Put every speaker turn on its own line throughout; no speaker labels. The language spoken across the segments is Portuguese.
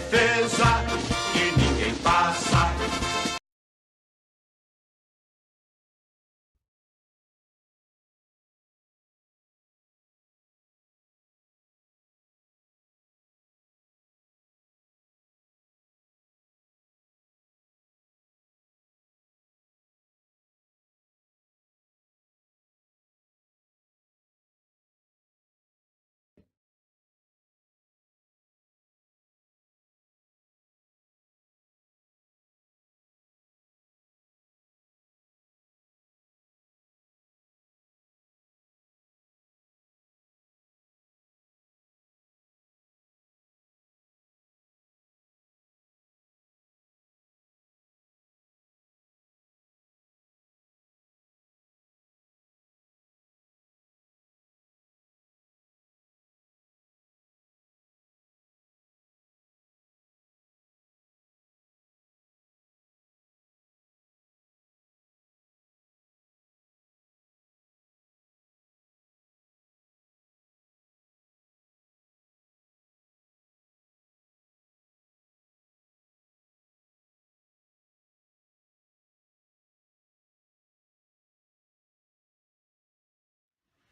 certeza que ninguém passa.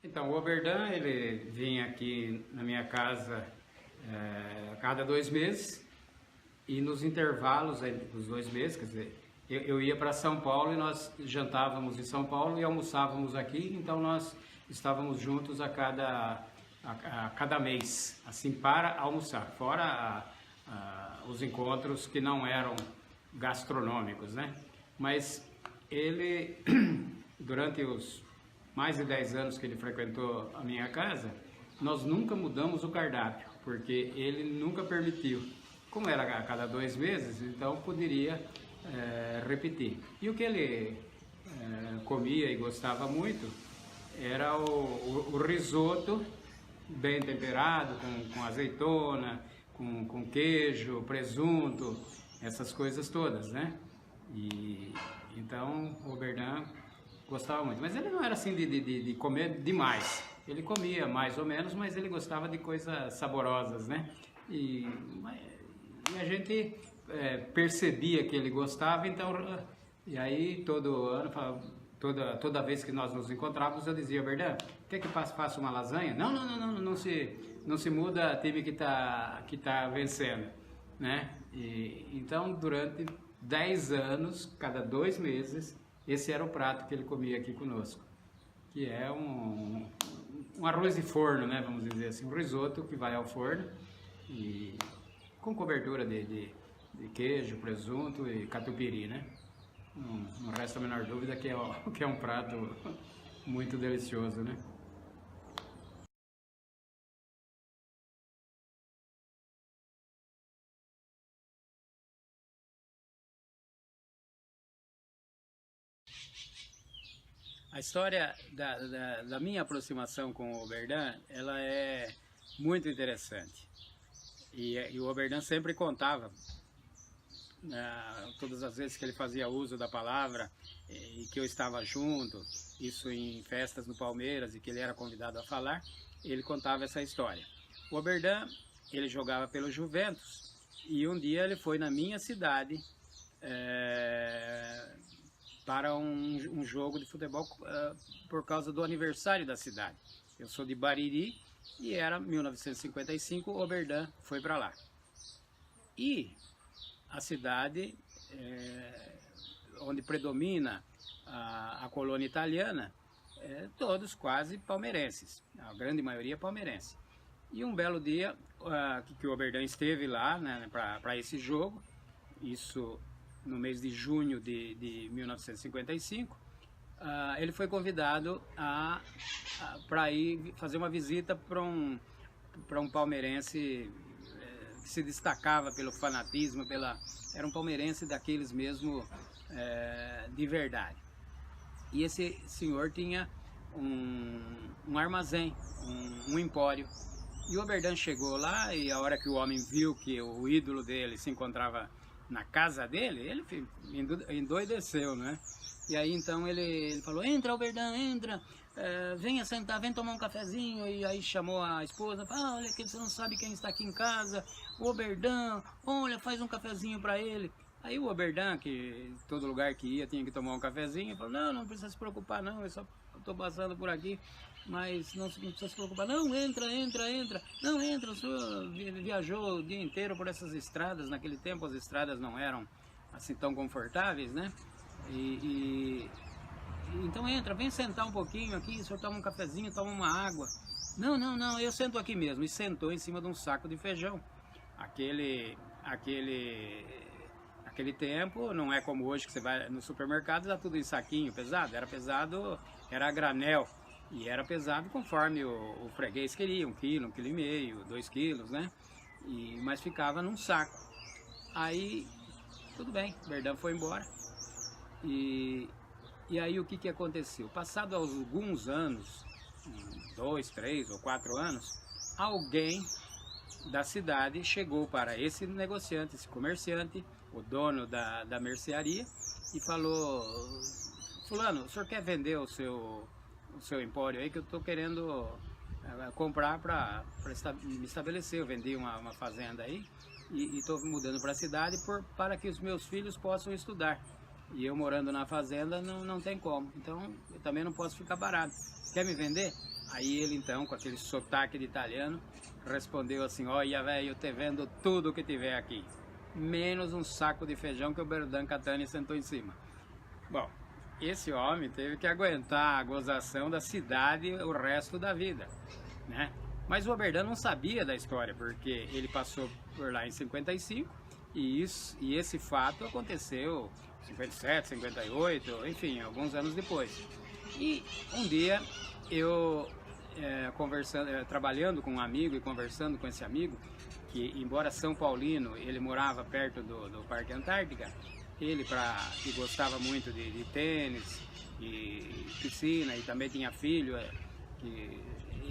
Então, o Oberdan, ele vinha aqui na minha casa a cada 2 meses e nos intervalos dos 2 meses, quer dizer, eu ia para São Paulo e nós jantávamos em São Paulo e almoçávamos aqui, então nós estávamos juntos a cada mês, assim, para almoçar, fora os encontros que não eram gastronômicos, né? Mas ele, durante os mais de 10 anos que ele frequentou a minha casa, nós nunca mudamos o cardápio, porque ele nunca permitiu. Como era a cada 2 meses, então poderia repetir. E o que ele comia e gostava muito era o risoto bem temperado, com azeitona, com queijo, presunto, essas coisas todas, né? E então o Oberdan gostava muito, mas ele não era assim de comer demais. Ele comia mais ou menos, mas ele gostava de coisas saborosas, né? E a gente percebia que ele gostava, então, e aí todo ano, toda vez que nós nos encontrávamos, eu dizia: Oberdan, quer que faça uma lasanha? Não se muda time que tá vencendo, né? E então, durante 10 anos, cada 2 meses, esse era o prato que ele comia aqui conosco, que é um arroz de forno, né, vamos dizer assim, um risoto que vai ao forno e com cobertura de queijo, presunto e catupiry, né? Não resta a menor dúvida que é um prato muito delicioso, né? A história da minha aproximação com o Oberdan, ela é muito interessante. E o Oberdan sempre contava, todas as vezes que ele fazia uso da palavra e que eu estava junto, isso em festas no Palmeiras e que ele era convidado a falar, ele contava essa história. O Oberdan, ele jogava pelo Juventus e um dia ele foi na minha cidade para um jogo de futebol por causa do aniversário da cidade. Eu sou de Bariri e era 1955, o Oberdan foi para lá. E a cidade onde predomina a colônia italiana, todos quase palmeirenses, a grande maioria palmeirense. E um belo dia que o Oberdan esteve lá, né, para esse jogo, isso no mês de junho de 1955, ele foi convidado para ir fazer uma visita para um palmeirense que se destacava pelo fanatismo, era um palmeirense daqueles mesmo de verdade. E esse senhor tinha um armazém, um empório. E o Oberdan chegou lá e a hora que o homem viu que o ídolo dele se encontrava na casa dele, ele endoideceu, né? E aí então ele falou: entra, Oberdan, entra,
venha sentar, vem tomar um cafezinho. E aí chamou a esposa, fala, olha, que você não sabe quem está aqui em casa, o Oberdan, olha, faz um cafezinho para ele. Aí o Oberdan, que todo lugar que ia tinha que tomar um cafezinho, falou, não precisa se preocupar não, eu só estou passando por aqui, mas não precisa se preocupar. Não, entra. Não, entra, o senhor viajou o dia inteiro por essas estradas, naquele tempo as estradas não eram assim tão confortáveis, né? Então entra, vem sentar um pouquinho aqui, o senhor toma um cafezinho, toma uma água. Não, eu sento aqui mesmo. E sentou em cima de um saco de feijão. Aquele tempo, não é como hoje que você vai no supermercado, dá tudo em saquinho pesado. Era pesado, era a granel. E era pesado conforme o freguês queria, 1 quilo, 1,5 quilo, 2 quilos, né? Mas ficava num saco. Aí, tudo bem, o Verdão foi embora. E aí o que aconteceu? Passado alguns anos, 2, 3 ou 4 anos, alguém da cidade chegou para esse negociante, esse comerciante, o dono da mercearia, e falou, fulano, o senhor quer vender o seu empório aí, que eu estou querendo comprar para me estabelecer. Eu vendi uma fazenda aí e estou mudando para a cidade para que os meus filhos possam estudar. E eu morando na fazenda não tem como, então eu também não posso ficar parado. Quer me vender? Aí ele então, com aquele sotaque de italiano, respondeu assim, olha velho, eu te vendo tudo que tiver aqui, menos um saco de feijão que o Oberdan Catani sentou em cima. Bom, esse homem teve que aguentar a gozação da cidade o resto da vida, né? Mas o Oberdan não sabia da história, porque ele passou por lá em 55 e esse fato aconteceu 57, 58, enfim, alguns anos depois. E um dia eu trabalhando com um amigo e conversando com esse amigo, que embora São Paulino, ele morava perto do Parque Antártica, ele que gostava muito de tênis e piscina e também tinha filho,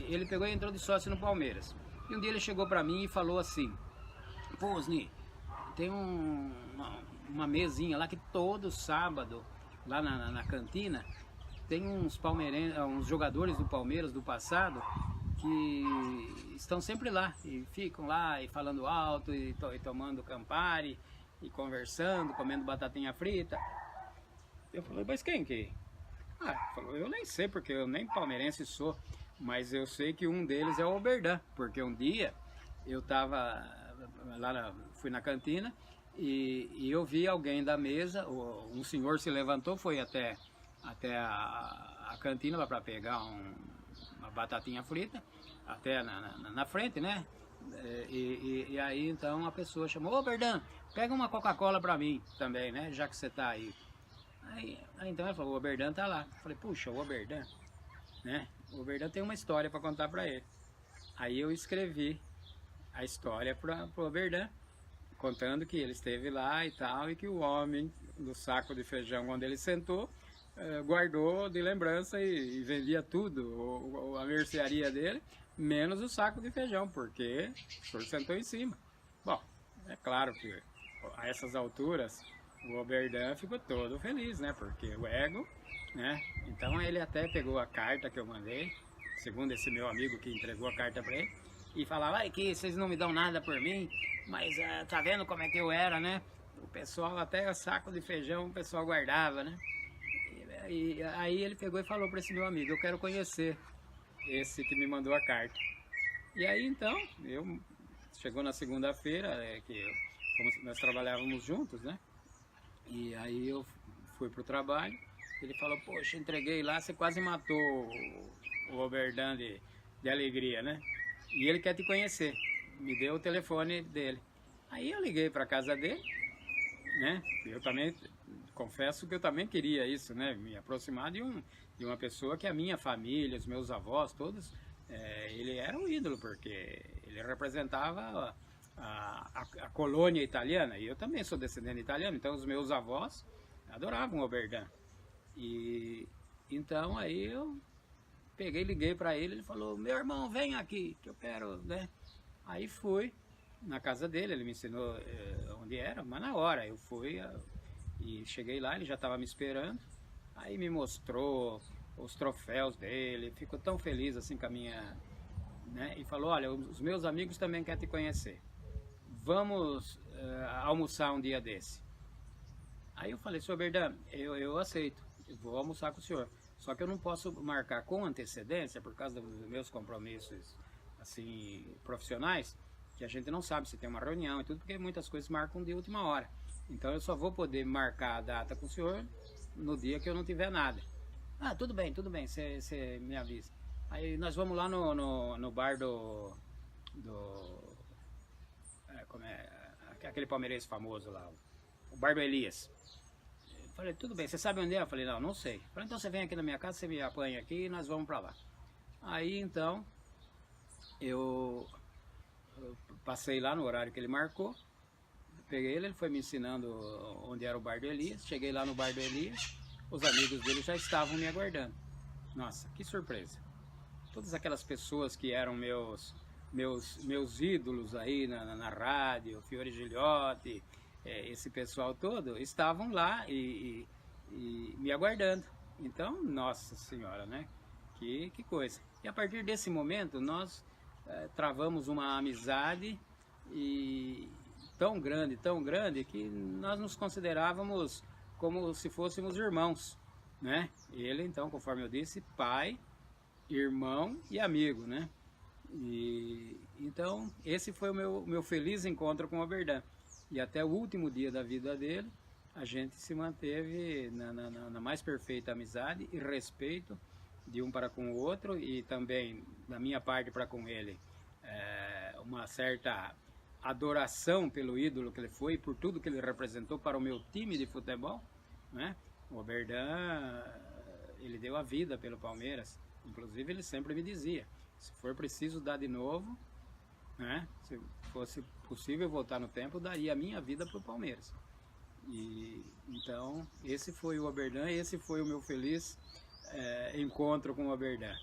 ele pegou e entrou de sócio no Palmeiras. E um dia ele chegou para mim e falou assim, pô, Osni, tem uma mesinha lá que todo sábado, lá na cantina, tem uns jogadores do Palmeiras do passado que estão sempre lá e ficam lá e falando alto e tomando Campari e conversando, comendo batatinha frita. Eu falei, mas quem que? Falou, eu nem sei porque eu nem palmeirense sou, mas eu sei que um deles é o Oberdan, porque um dia eu tava lá, fui na cantina e eu vi alguém da mesa, um senhor se levantou, foi até a cantina para pegar uma batatinha frita, até na frente, né? E aí então a pessoa chamou, ô Oberdan, pega uma Coca-Cola para mim também, né? Já que você tá aí. Aí então ele falou, o Oberdan tá lá. Eu falei, puxa, o Oberdan, né? O Oberdan tem uma história para contar para ele. Aí eu escrevi a história pro Oberdan, contando que ele esteve lá e tal, e que o homem do saco de feijão onde ele sentou, guardou de lembrança e vendia tudo, a mercearia dele, menos o saco de feijão, porque o senhor sentou em cima. Bom, é claro que a essas alturas o Oberdan ficou todo feliz, né? Porque o ego, né? Então ele até pegou a carta que eu mandei, segundo esse meu amigo que entregou a carta para ele, e falava, ai que vocês não me dão nada por mim, mas tá vendo como é que eu era, né? O pessoal, até o saco de feijão, o pessoal guardava, né? E aí ele pegou e falou para esse meu amigo, eu quero conhecer esse que me mandou a carta. E aí então, chegou na segunda-feira, nós trabalhávamos juntos, né? E aí eu fui pro trabalho, ele falou, poxa, entreguei lá, você quase matou o Oberdan de alegria, né? E ele quer te conhecer, me deu o telefone dele. Aí eu liguei para casa dele, né? Eu também confesso que eu também queria isso, né? Me aproximar de uma pessoa que a minha família, os meus avós, todos, ele era um ídolo, porque ele representava a colônia italiana, e eu também sou descendente italiano, então os meus avós adoravam o Oberdan. E então aí eu peguei, liguei para ele, ele falou, meu irmão, vem aqui, que eu quero, né? Aí fui na casa dele, ele me ensinou onde era, mas na hora eu fui e cheguei lá, ele já estava me esperando, aí me mostrou os troféus dele, ficou tão feliz assim com a minha, né? E falou, olha, os meus amigos também querem te conhecer, vamos almoçar um dia desse. Aí eu falei, senhor Berdan, eu aceito, eu vou almoçar com o senhor, só que eu não posso marcar com antecedência por causa dos meus compromissos assim profissionais, que a gente não sabe se tem uma reunião e tudo, porque muitas coisas marcam de última hora. Então eu só vou poder marcar a data com o senhor no dia que eu não tiver nada. Ah, tudo bem, você me avisa. Aí nós vamos lá no bar como é, aquele palmeirense famoso lá, o bar do Elias. Eu falei, tudo bem, você sabe onde é? Eu falei, não sei. Eu falei, então você vem aqui na minha casa, você me apanha aqui e nós vamos pra lá. Aí então eu passei lá no horário que ele marcou, peguei ele foi me ensinando onde era o bar do Elias, cheguei lá no bar do Elias, os amigos dele já estavam me aguardando. Nossa, que surpresa! Todas aquelas pessoas que eram meus ídolos aí na rádio, Fiore Giliotti, esse pessoal todo, estavam lá e me aguardando. Então, nossa senhora, né? Que coisa! E a partir desse momento, nós travamos uma amizade tão grande, que nós nos considerávamos como se fôssemos irmãos, né? Ele, então, conforme eu disse, pai, irmão e amigo, né? Então, esse foi o meu feliz encontro com o Oberdan. E até o último dia da vida dele, a gente se manteve na mais perfeita amizade e respeito de um para com o outro, e também da minha parte para com ele uma certa adoração pelo ídolo que ele foi, por tudo que ele representou para o meu time de futebol, né? O Oberdan, ele deu a vida pelo Palmeiras, inclusive ele sempre me dizia, se for preciso dar de novo, né? Se fosse possível voltar no tempo, eu daria a minha vida para o Palmeiras. Então esse foi o Oberdan, esse foi o meu feliz encontro com o Oberdan,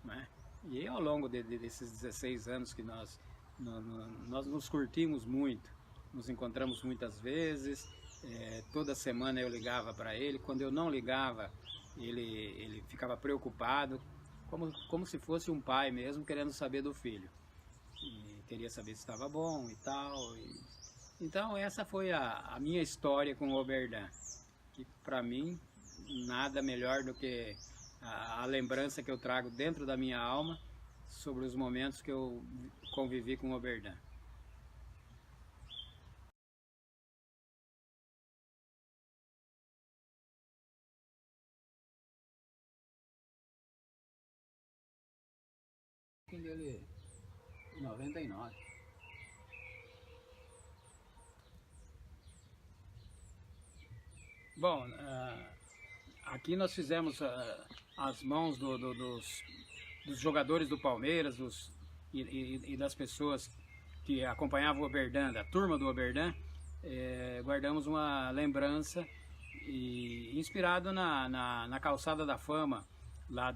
né? E ao longo desses 16 anos que nós nos curtimos muito, nos encontramos muitas vezes, toda semana eu ligava para ele, quando eu não ligava, ele ficava preocupado, como se fosse um pai mesmo, querendo saber do filho, e queria saber se estava bom e tal. Então essa foi a minha história com o Oberdan, que para mim nada melhor do que a lembrança que eu trago dentro da minha alma sobre os momentos que eu convivi com o Oberdan. Dele 99. Bom, aqui nós fizemos as mãos dos jogadores do Palmeiras e das pessoas que acompanhavam o Oberdan, da turma do Oberdan, guardamos uma lembrança inspirado na calçada da fama lá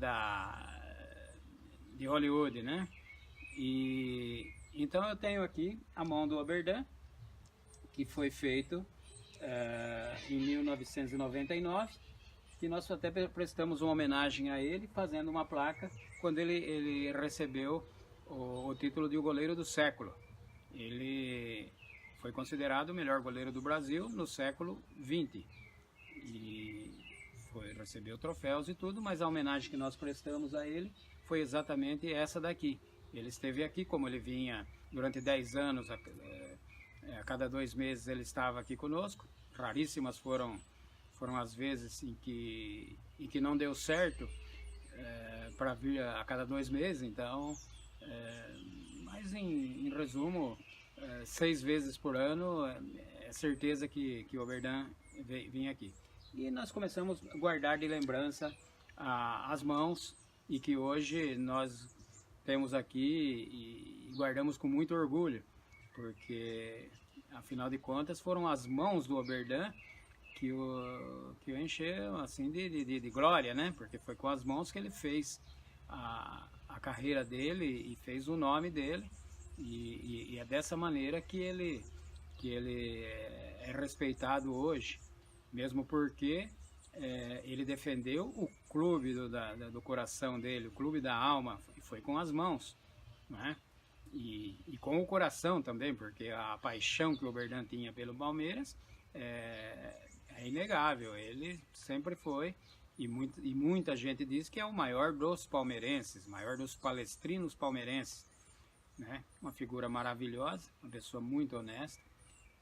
de Hollywood, né? E então eu tenho aqui a mão do Oberdan, que foi feito em 1999, que nós até prestamos uma homenagem a ele, fazendo uma placa quando ele recebeu o título de o goleiro do século. Ele foi considerado o melhor goleiro do Brasil no século XX e recebeu troféus e tudo, mas a homenagem que nós prestamos a ele foi exatamente essa daqui. Ele esteve aqui, como ele vinha durante 10 anos, a cada 2 meses ele estava aqui conosco. Raríssimas foram as vezes em que não deu certo para vir a cada 2 meses, então, mas em resumo, 6 vezes por ano é certeza que o Oberdan vinha aqui. E nós começamos a guardar de lembrança as mãos, e que hoje nós temos aqui e guardamos com muito orgulho, porque afinal de contas foram as mãos do Oberdan que o encheu assim de glória, né? Porque foi com as mãos que ele fez a carreira dele e fez o nome dele, e é dessa maneira que ele é respeitado hoje, mesmo porque ele defendeu o clube do coração dele, o clube da alma, e foi com as mãos, né? E com o coração também, porque a paixão que o Oberdan tinha pelo Palmeiras é inegável. Ele sempre foi, e muita gente diz que é o maior dos palmeirenses, maior dos palestrinos palmeirenses, né? Uma figura maravilhosa, uma pessoa muito honesta,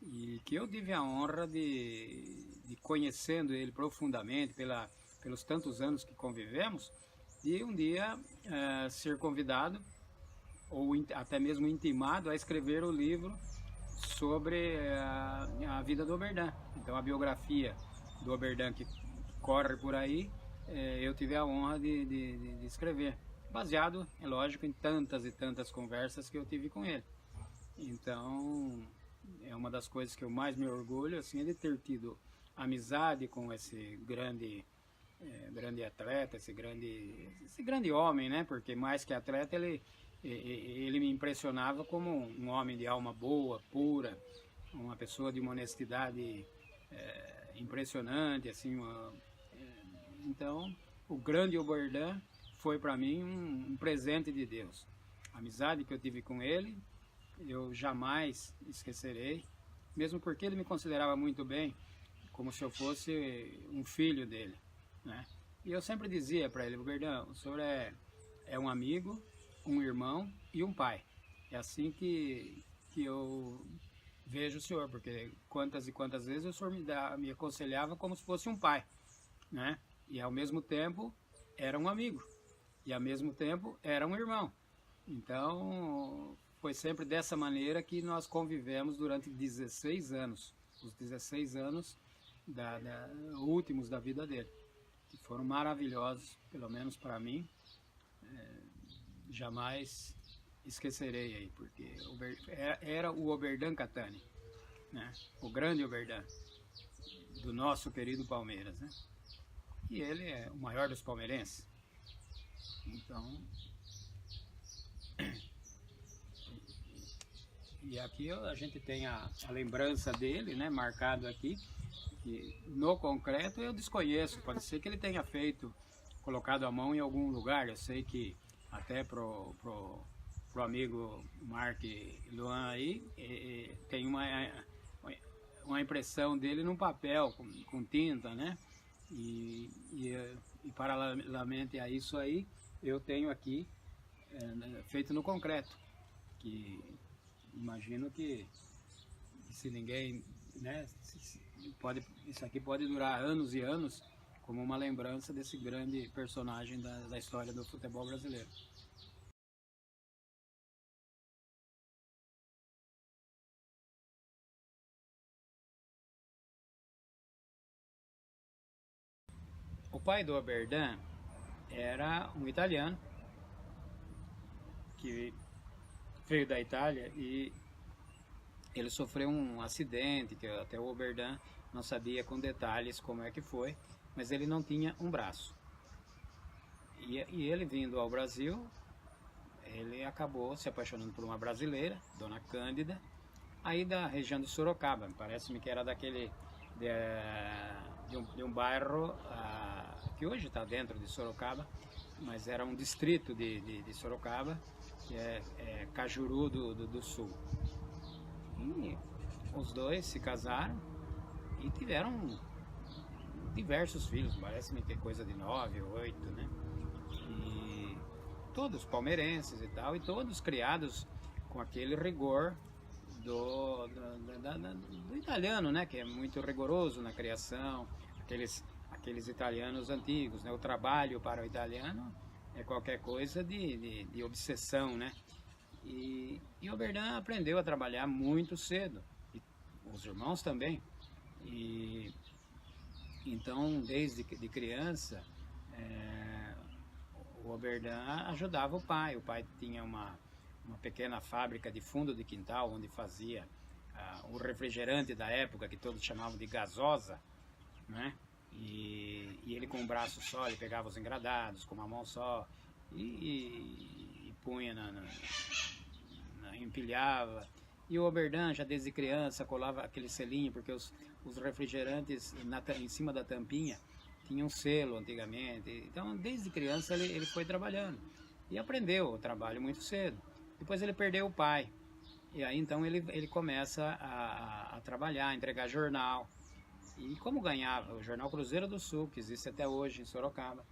e que eu tive a honra de conhecendo ele profundamente pelos tantos anos que convivemos, de um dia ser convidado ou até mesmo intimado a escrever o livro sobre a vida do Oberdan. Então a biografia do Oberdan que corre por aí, eu tive a honra de escrever, baseado, é lógico, em tantas e tantas conversas que eu tive com ele. Então é uma das coisas que eu mais me orgulho, assim, é de ter tido amizade com esse grande atleta, esse grande homem, né? Porque mais que atleta, ele me impressionava como um homem de alma boa, pura, uma pessoa de uma honestidade impressionante, assim. Então, o grande Oberdan foi para mim um presente de Deus. A amizade que eu tive com ele, eu jamais esquecerei, mesmo porque ele me considerava muito bem, como se eu fosse um filho dele, né? E eu sempre dizia para ele: Oberdan, o senhor é um amigo, um irmão e um pai. É assim que eu vejo o senhor, porque quantas e quantas vezes o senhor me aconselhava como se fosse um pai, né? E ao mesmo tempo era um amigo, e ao mesmo tempo era um irmão. Então foi sempre dessa maneira que nós convivemos durante 16 anos, os 16 anos últimos da vida dele, que foram maravilhosos, pelo menos para mim. Jamais esquecerei aí, porque era o Oberdan Cattani, né? O grande Oberdan do nosso querido Palmeiras, né? E ele é o maior dos palmeirenses. Então, e aqui a gente tem a lembrança dele, né, marcado aqui, que no concreto eu desconheço, pode ser que ele tenha colocado a mão em algum lugar. Eu sei que até pro amigo Mark Luan aí, tem uma impressão dele num papel com tinta, né? E paralelamente a isso aí, eu tenho aqui feito no concreto, que imagino que se ninguém, né, isso aqui pode durar anos e anos como uma lembrança desse grande personagem da história do futebol brasileiro. O pai do Oberdan era um italiano que veio da Itália, e ele sofreu um acidente que até o Oberdan não sabia com detalhes como é que foi, mas ele não tinha um braço. E ele vindo ao Brasil, ele acabou se apaixonando por uma brasileira, Dona Cândida, aí da região de Sorocaba. Parece-me que era de um bairro que hoje está dentro de Sorocaba, mas era um distrito de Sorocaba, que é Cajuru do Sul. E os dois se casaram e tiveram diversos filhos, parece-me que é coisa de 9 ou 8, né? E todos palmeirenses e tal, e todos criados com aquele rigor do italiano, né? Que é muito rigoroso na criação, aqueles italianos antigos, né? O trabalho para o italiano é qualquer coisa de obsessão, né? E o Oberdan aprendeu a trabalhar muito cedo, e os irmãos também. E então, desde de criança, o Oberdan ajudava o pai. O pai tinha uma pequena fábrica de fundo de quintal, onde fazia o refrigerante da época, que todos chamavam de gasosa, né? E ele com um braço só, ele pegava os engradados com uma mão só e punha empilhava. E o Oberdan, já desde criança, colava aquele selinho, porque os refrigerantes em cima da tampinha tinha um selo antigamente. Então, desde criança ele foi trabalhando e aprendeu o trabalho muito cedo. Depois ele perdeu o pai. E aí então ele começa a trabalhar, a entregar jornal. E como ganhava o Jornal Cruzeiro do Sul, que existe até hoje em Sorocaba,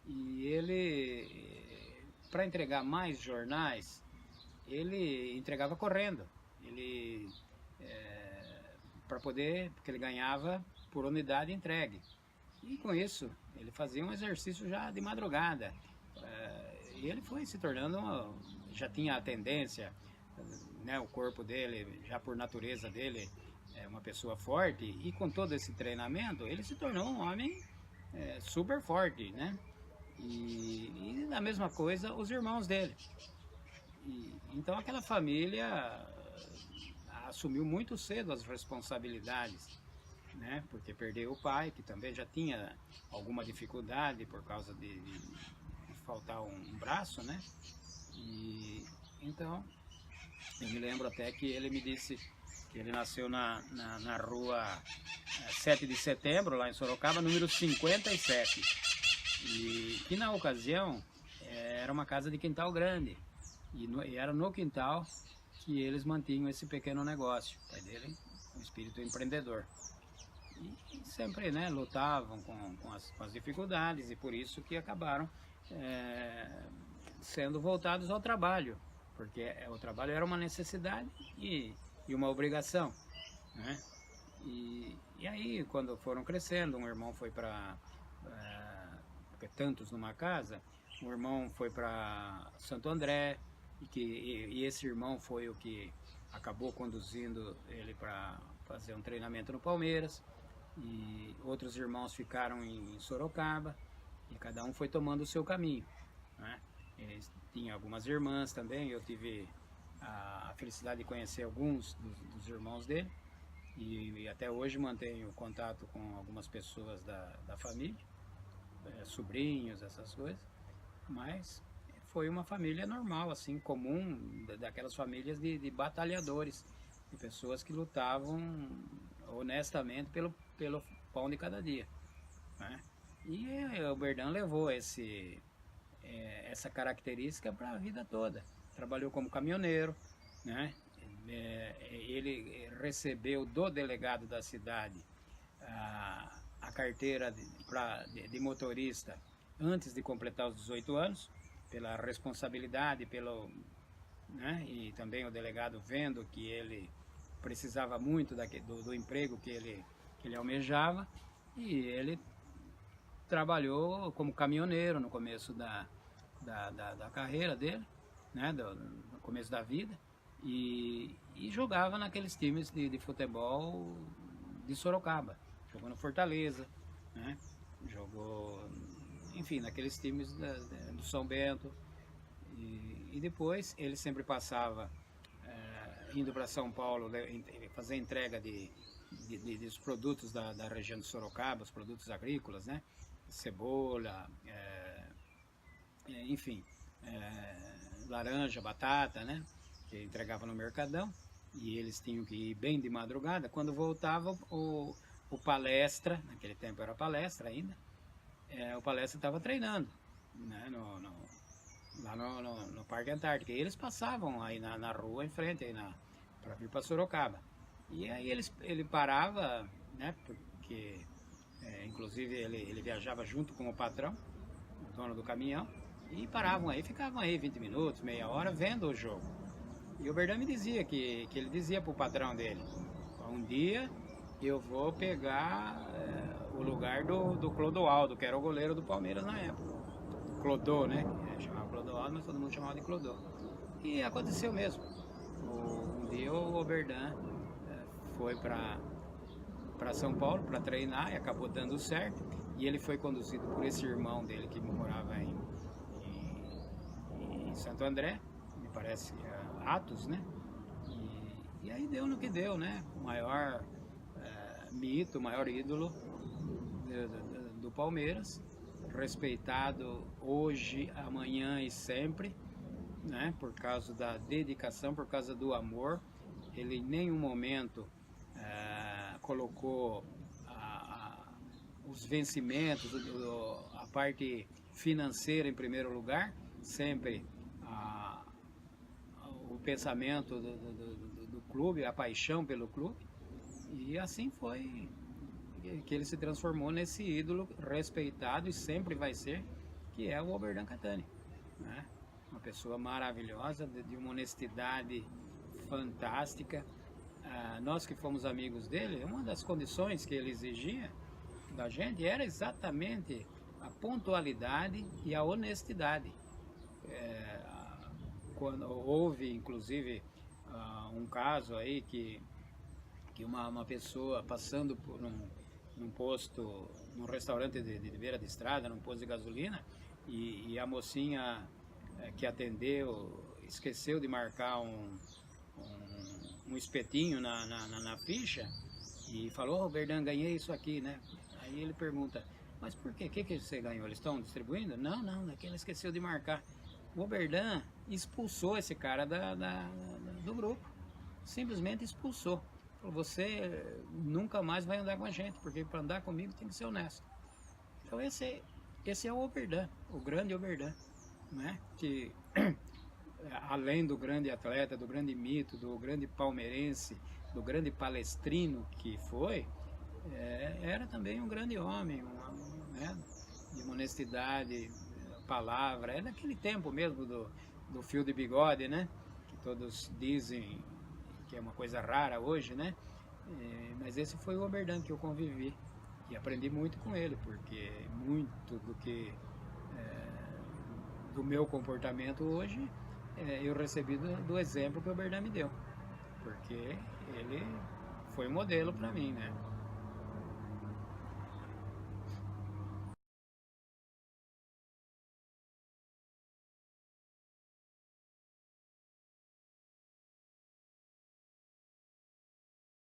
e ele, para entregar mais jornais, ele entregava correndo. Ele, para poder, porque ele ganhava por unidade entregue. E com isso, ele fazia um exercício já de madrugada. E ele foi se tornando, já tinha a tendência, né, o corpo dele, já por natureza dele, é uma pessoa forte, e com todo esse treinamento, ele se tornou um homem super forte, né? E a mesma coisa os irmãos dele. Então aquela família assumiu muito cedo as responsabilidades, né? Porque perdeu o pai, que também já tinha alguma dificuldade por causa de faltar um braço, né? E então eu me lembro até que ele me disse que ele nasceu na rua 7 de setembro, lá em Sorocaba, número 57. E que na ocasião era uma casa de quintal grande. E era no quintal que eles mantinham esse pequeno negócio. O pai dele, um espírito empreendedor. E sempre, né, lutavam com as dificuldades, e por isso que acabaram sendo voltados ao trabalho. Porque o trabalho era uma necessidade e uma obrigação, né? E aí, quando foram crescendo, um irmão foi para... porque tantos numa casa, um irmão foi para Santo André, e esse irmão foi o que acabou conduzindo ele para fazer um treinamento no Palmeiras, e outros irmãos ficaram em Sorocaba, e cada um foi tomando o seu caminho, né? Eles tinham algumas irmãs também, eu tive a felicidade de conhecer alguns dos irmãos dele, e até hoje mantenho contato com algumas pessoas da família, sobrinhos, essas coisas, mas foi uma família normal, assim, comum, daquelas famílias de batalhadores, de pessoas que lutavam honestamente pelo pão de cada dia, né? E o Berdão levou essa característica para a vida toda. Trabalhou como caminhoneiro, né? Ele recebeu do delegado da cidade a carteira de motorista antes de completar os 18 anos, pela responsabilidade, né? E também o delegado vendo que ele precisava muito do emprego que ele almejava, e ele trabalhou como caminhoneiro no começo da carreira dele, né, no começo da vida, e jogava naqueles times de futebol de Sorocaba. Jogou no Fortaleza, né, jogou, enfim, naqueles times do São Bento, e depois ele sempre passava indo para São Paulo fazer entrega dos produtos da região de Sorocaba, os produtos agrícolas, né, cebola, enfim, laranja, batata, né, que entregava no Mercadão, e eles tinham que ir bem de madrugada. Quando voltava, o Palestra, naquele tempo era Palestra ainda, o Palestra estava treinando, né, lá no Parque Antártica, e eles passavam aí na rua em frente, para vir para Sorocaba, e aí ele parava, né, porque inclusive ele viajava junto com o patrão, o dono do caminhão, e paravam aí, ficavam aí 20 minutos, meia hora, vendo o jogo. E o Berdão me dizia que ele dizia para o patrão dele: um dia eu vou pegar o lugar do Clodoaldo, que era o goleiro do Palmeiras na época. Clodô, né? Chamava Clodoaldo, mas todo mundo chamava de Clodô. E aconteceu mesmo. Um dia o Berdão foi para São Paulo para treinar, e acabou dando certo, e ele foi conduzido por esse irmão dele que morava em Santo André, me parece Atos, né? E aí deu no que deu, né? O maior mito, o maior ídolo do Palmeiras, respeitado hoje, amanhã e sempre, né? Por causa da dedicação, por causa do amor. Ele em nenhum momento colocou os vencimentos, a parte financeira em primeiro lugar, sempre o pensamento do clube, a paixão pelo clube, e assim foi que ele se transformou nesse ídolo respeitado e sempre vai ser, que é o Oberdan Cattani, né? Uma pessoa maravilhosa, de uma honestidade fantástica. Nós que fomos amigos dele, uma das condições que ele exigia da gente era exatamente a pontualidade e a honestidade. Quando houve, inclusive, um caso aí que uma pessoa passando por num posto, num restaurante de beira de estrada, num posto de gasolina, e a mocinha que atendeu esqueceu de marcar um espetinho na ficha e falou: "Oh, Oberdan, ganhei isso aqui, né?" Aí ele pergunta: "Mas por quê? O que você ganhou? Eles estão distribuindo?" Não, é que ele esqueceu de marcar. O Oberdan expulsou esse cara do grupo, simplesmente expulsou. Falou: "Você nunca mais vai andar com a gente, porque para andar comigo tem que ser honesto." Então esse é o Oberdan, o grande Oberdan, né? Que além do grande atleta, do grande mito, do grande palmeirense, do grande palestrino que foi, era também um grande homem, né? De uma honestidade, palavra, é daquele tempo mesmo do fio de bigode, né? Que todos dizem que é uma coisa rara hoje, né? Mas esse foi o Oberdan que eu convivi e aprendi muito com ele, porque muito do meu comportamento hoje eu recebi do exemplo que o Oberdan me deu, porque ele foi um modelo para mim, né?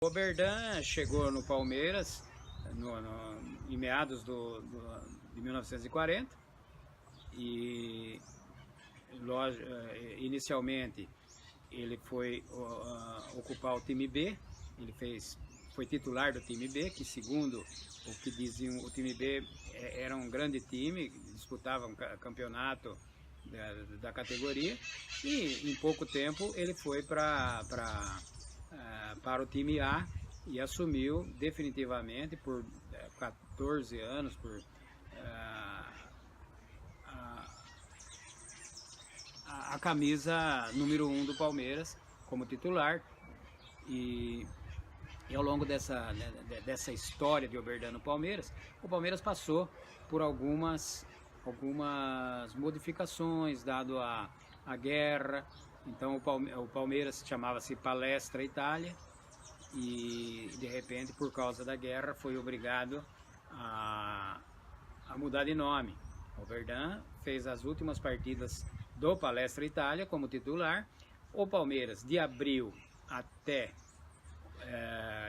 O Oberdan chegou no Palmeiras em meados de 1940 e inicialmente ele foi ocupar o time B, ele foi titular do time B, que segundo o que diziam, o time B era um grande time, disputava um campeonato da categoria, e em pouco tempo ele foi para o time A e assumiu definitivamente por 14 anos a camisa número 1 do Palmeiras como titular. E ao longo dessa história de Oberdan no Palmeiras, o Palmeiras passou por algumas modificações, dado a guerra. Então o Palmeiras chamava-se Palestra Itália e de repente, por causa da guerra, foi obrigado a mudar de nome. O Oberdan fez as últimas partidas do Palestra Itália como titular. O Palmeiras, de abril até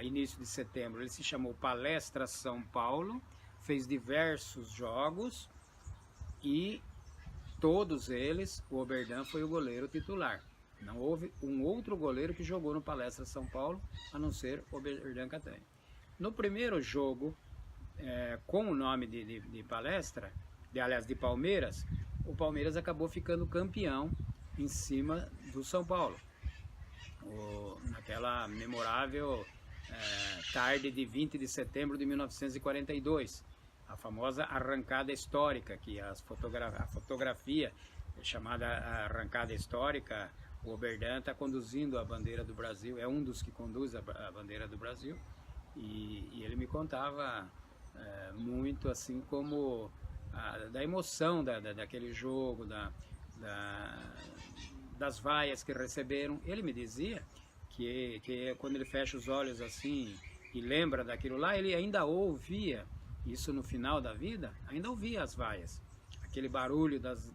início de setembro, ele se chamou Palestra São Paulo, fez diversos jogos e todos eles o Oberdan foi o goleiro titular. Não houve um outro goleiro que jogou no Palestra São Paulo, a não ser o Oberdan Cattani. No primeiro jogo, com o nome de Palestra, aliás de Palmeiras, o Palmeiras acabou ficando campeão em cima do São Paulo. Naquela memorável tarde de 20 de setembro de 1942, a famosa arrancada histórica, que a fotografia chamada arrancada histórica, o Oberdan está conduzindo a bandeira do Brasil, é um dos que conduz a bandeira do Brasil, e ele me contava muito assim como da emoção daquele jogo, das vaias que receberam. Ele me dizia que quando ele fecha os olhos assim e lembra daquilo lá, ele ainda ouvia, isso no final da vida, ainda ouvia as vaias. Aquele barulho das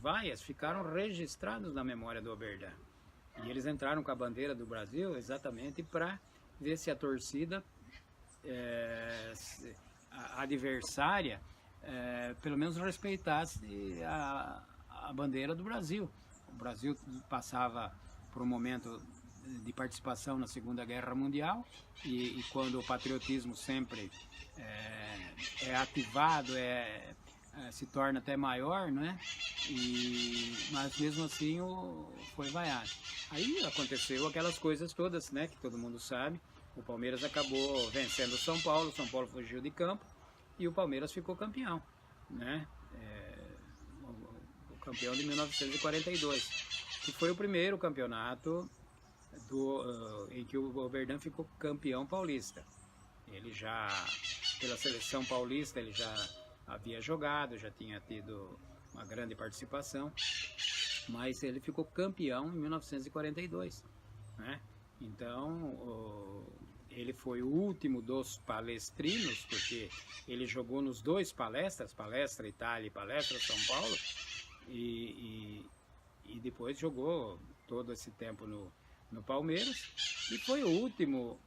vaias ficaram registrados na memória do Oberdan. E eles entraram com a bandeira do Brasil exatamente para ver se a torcida adversária pelo menos respeitasse a bandeira do Brasil. O Brasil passava por um momento de participação na Segunda Guerra Mundial, e quando o patriotismo sempre é ativado, se torna até maior, né? Mas mesmo assim foi vaiado. Aí aconteceu aquelas coisas todas, né, que todo mundo sabe. O Palmeiras acabou vencendo o São Paulo fugiu de campo e o Palmeiras ficou campeão, né? O campeão de 1942, que foi o primeiro campeonato em que o Oberdan ficou campeão paulista. Ele já, pela seleção paulista, ele já havia jogado, já tinha tido uma grande participação, mas ele ficou campeão em 1942, né? Então, ele foi o último dos palestrinos, porque ele jogou nos dois palestras, Palestra Itália e Palestra São Paulo, e depois jogou todo esse tempo no Palmeiras, e foi o último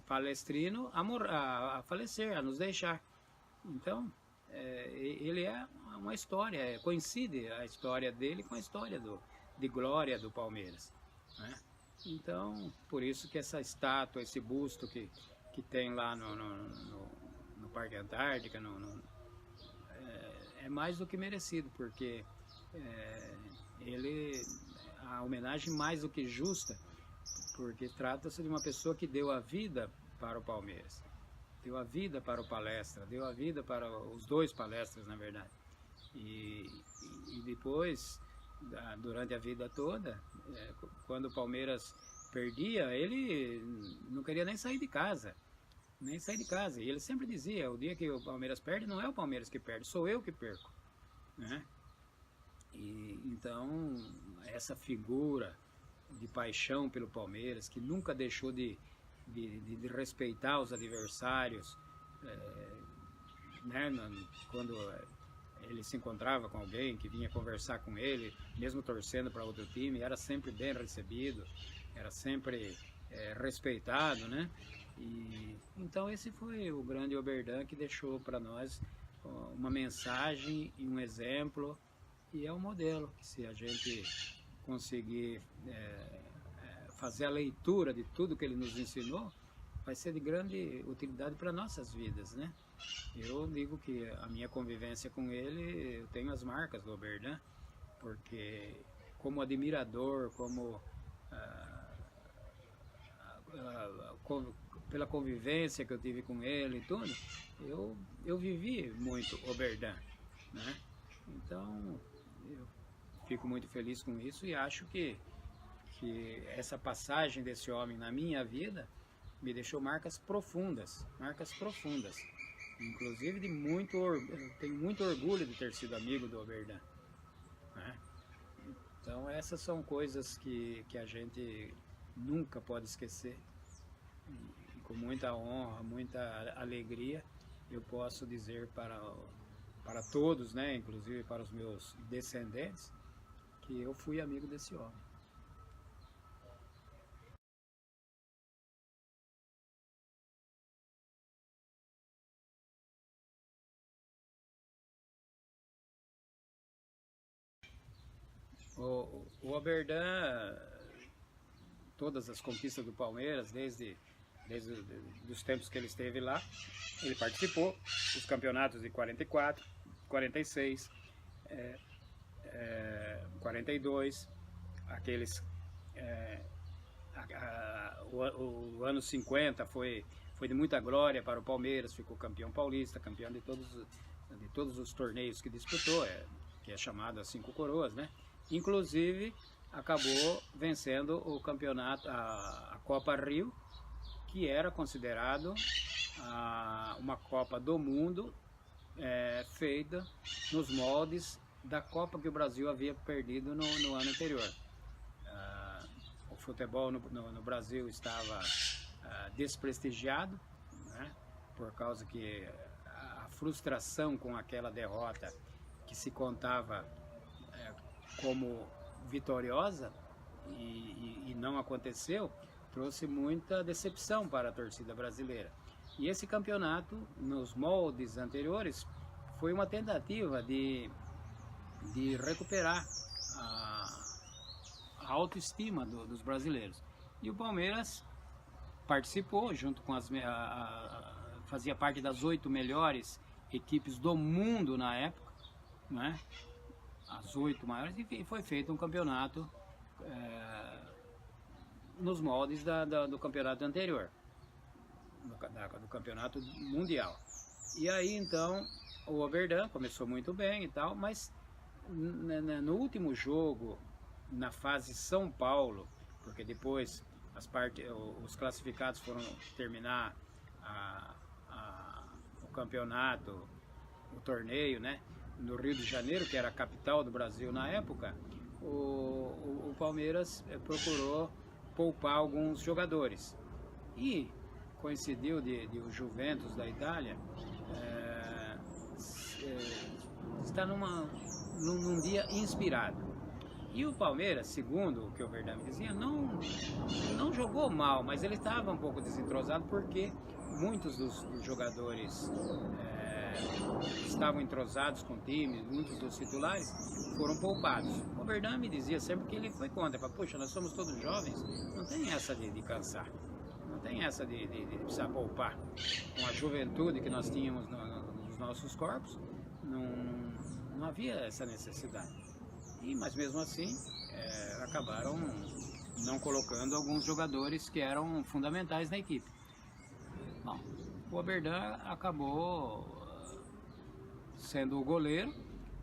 palestrino a falecer, a nos deixar. Então, ele é uma história, coincide a história dele com a história de glória do Palmeiras, né? Então, por isso que essa estátua, esse busto que tem lá no Parque Antártica, é mais do que merecido, porque a homenagem mais do que justa, porque trata-se de uma pessoa que deu a vida para o Palmeiras, deu a vida para o Palestra, deu a vida para os dois palestras, na verdade. E depois, durante a vida toda, quando o Palmeiras perdia, ele não queria nem sair de casa. E ele sempre dizia, o dia que o Palmeiras perde, não é o Palmeiras que perde, sou eu que perco, né? E então, essa figura de paixão pelo Palmeiras, que nunca deixou de respeitar os adversários, né? Quando ele se encontrava com alguém que vinha conversar com ele, mesmo torcendo para outro time, era sempre bem recebido, era sempre respeitado, né? E então esse foi o grande Oberdan, que deixou para nós uma mensagem e um exemplo, e é um modelo que, se a gente conseguir fazer a leitura de tudo que ele nos ensinou, vai ser de grande utilidade para nossas vidas, né? Eu digo que a minha convivência com ele, eu tenho as marcas do Oberdan, porque como admirador, pela convivência que eu tive com ele e tudo, eu vivi muito Oberdan, né? Então, eu fico muito feliz com isso e acho que essa passagem desse homem na minha vida me deixou marcas profundas, inclusive eu tenho muito orgulho de ter sido amigo do Oberdan, né? Então essas são coisas que a gente nunca pode esquecer, e com muita honra, muita alegria, eu posso dizer para todos, né, inclusive para os meus descendentes, que eu fui amigo desse homem. O Oberdan, todas as conquistas do Palmeiras, desde os tempos que ele esteve lá, ele participou dos campeonatos de 44, 46, 42, aqueles, o ano 50 foi de muita glória para o Palmeiras, ficou campeão paulista, campeão de todos os torneios que disputou, que é chamado as 5 coroas, né? Inclusive acabou vencendo o campeonato, a Copa Rio, que era considerado uma Copa do Mundo, feita nos moldes da Copa que o Brasil havia perdido no ano anterior. O futebol no Brasil estava desprestigiado, né, por causa que a frustração com aquela derrota, que se contava como vitoriosa e não aconteceu, trouxe muita decepção para a torcida brasileira. E esse campeonato, nos moldes anteriores, foi uma tentativa de recuperar a autoestima dos brasileiros. E o Palmeiras participou junto com fazia parte das 8 melhores equipes do mundo na época, né? As 8 maiores, e foi feito um campeonato nos moldes do campeonato anterior, do campeonato mundial. E aí então o Oberdan começou muito bem e tal, mas no último jogo, na fase São Paulo, porque depois os classificados foram terminar o campeonato, o torneio, né, no Rio de Janeiro, que era a capital do Brasil na época, o Palmeiras procurou poupar alguns jogadores. E coincidiu de o Juventus da Itália estar num dia inspirado. E o Palmeiras, segundo o que o Oberdan dizia, não jogou mal, mas ele estava um pouco desentrosado porque muitos dos jogadores estavam entrosados com o time, muitos dos titulares foram poupados. O Oberdan me dizia sempre que ele foi contra, falava, poxa, nós somos todos jovens, não tem essa de cansar, não tem essa de precisar poupar. Com a juventude que nós tínhamos nos nossos corpos, não havia essa necessidade. Mas mesmo assim, acabaram não colocando alguns jogadores que eram fundamentais na equipe. Bom, o Oberdan acabou sendo o goleiro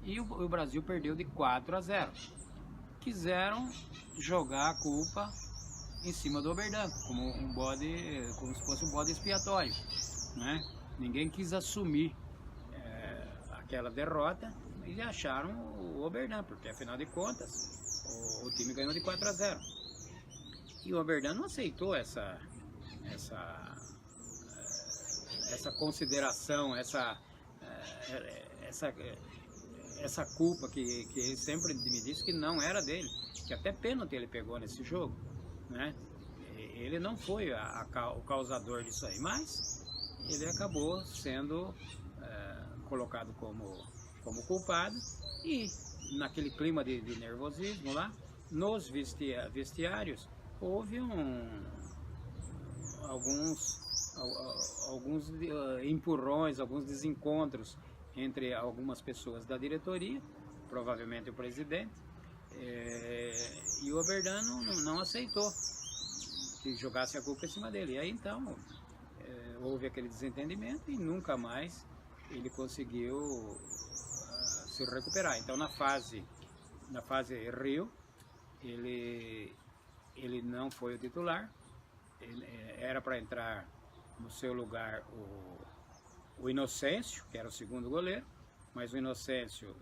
e o Brasil perdeu de 4-0. Quiseram jogar a culpa em cima do Oberdan, como se fosse um bode expiatório, né? Ninguém quis assumir aquela derrota e acharam o Oberdan, porque afinal de contas o time ganhou de 4-0. E o Oberdan não aceitou essa consideração, essa culpa que ele sempre me disse que não era dele, que até pênalti ele pegou nesse jogo, né? Ele não foi o causador disso aí, mas ele acabou sendo colocado como culpado. E naquele clima de nervosismo lá, nos vestiários, houve alguns empurrões, alguns desencontros entre algumas pessoas da diretoria, provavelmente o presidente, e o Oberdan não aceitou que jogasse a culpa em cima dele. E aí então houve aquele desentendimento e nunca mais ele conseguiu se recuperar. Então na fase Rio, ele não foi o titular, era para entrar no seu lugar o Inocêncio, que era o segundo goleiro, mas o Inocêncio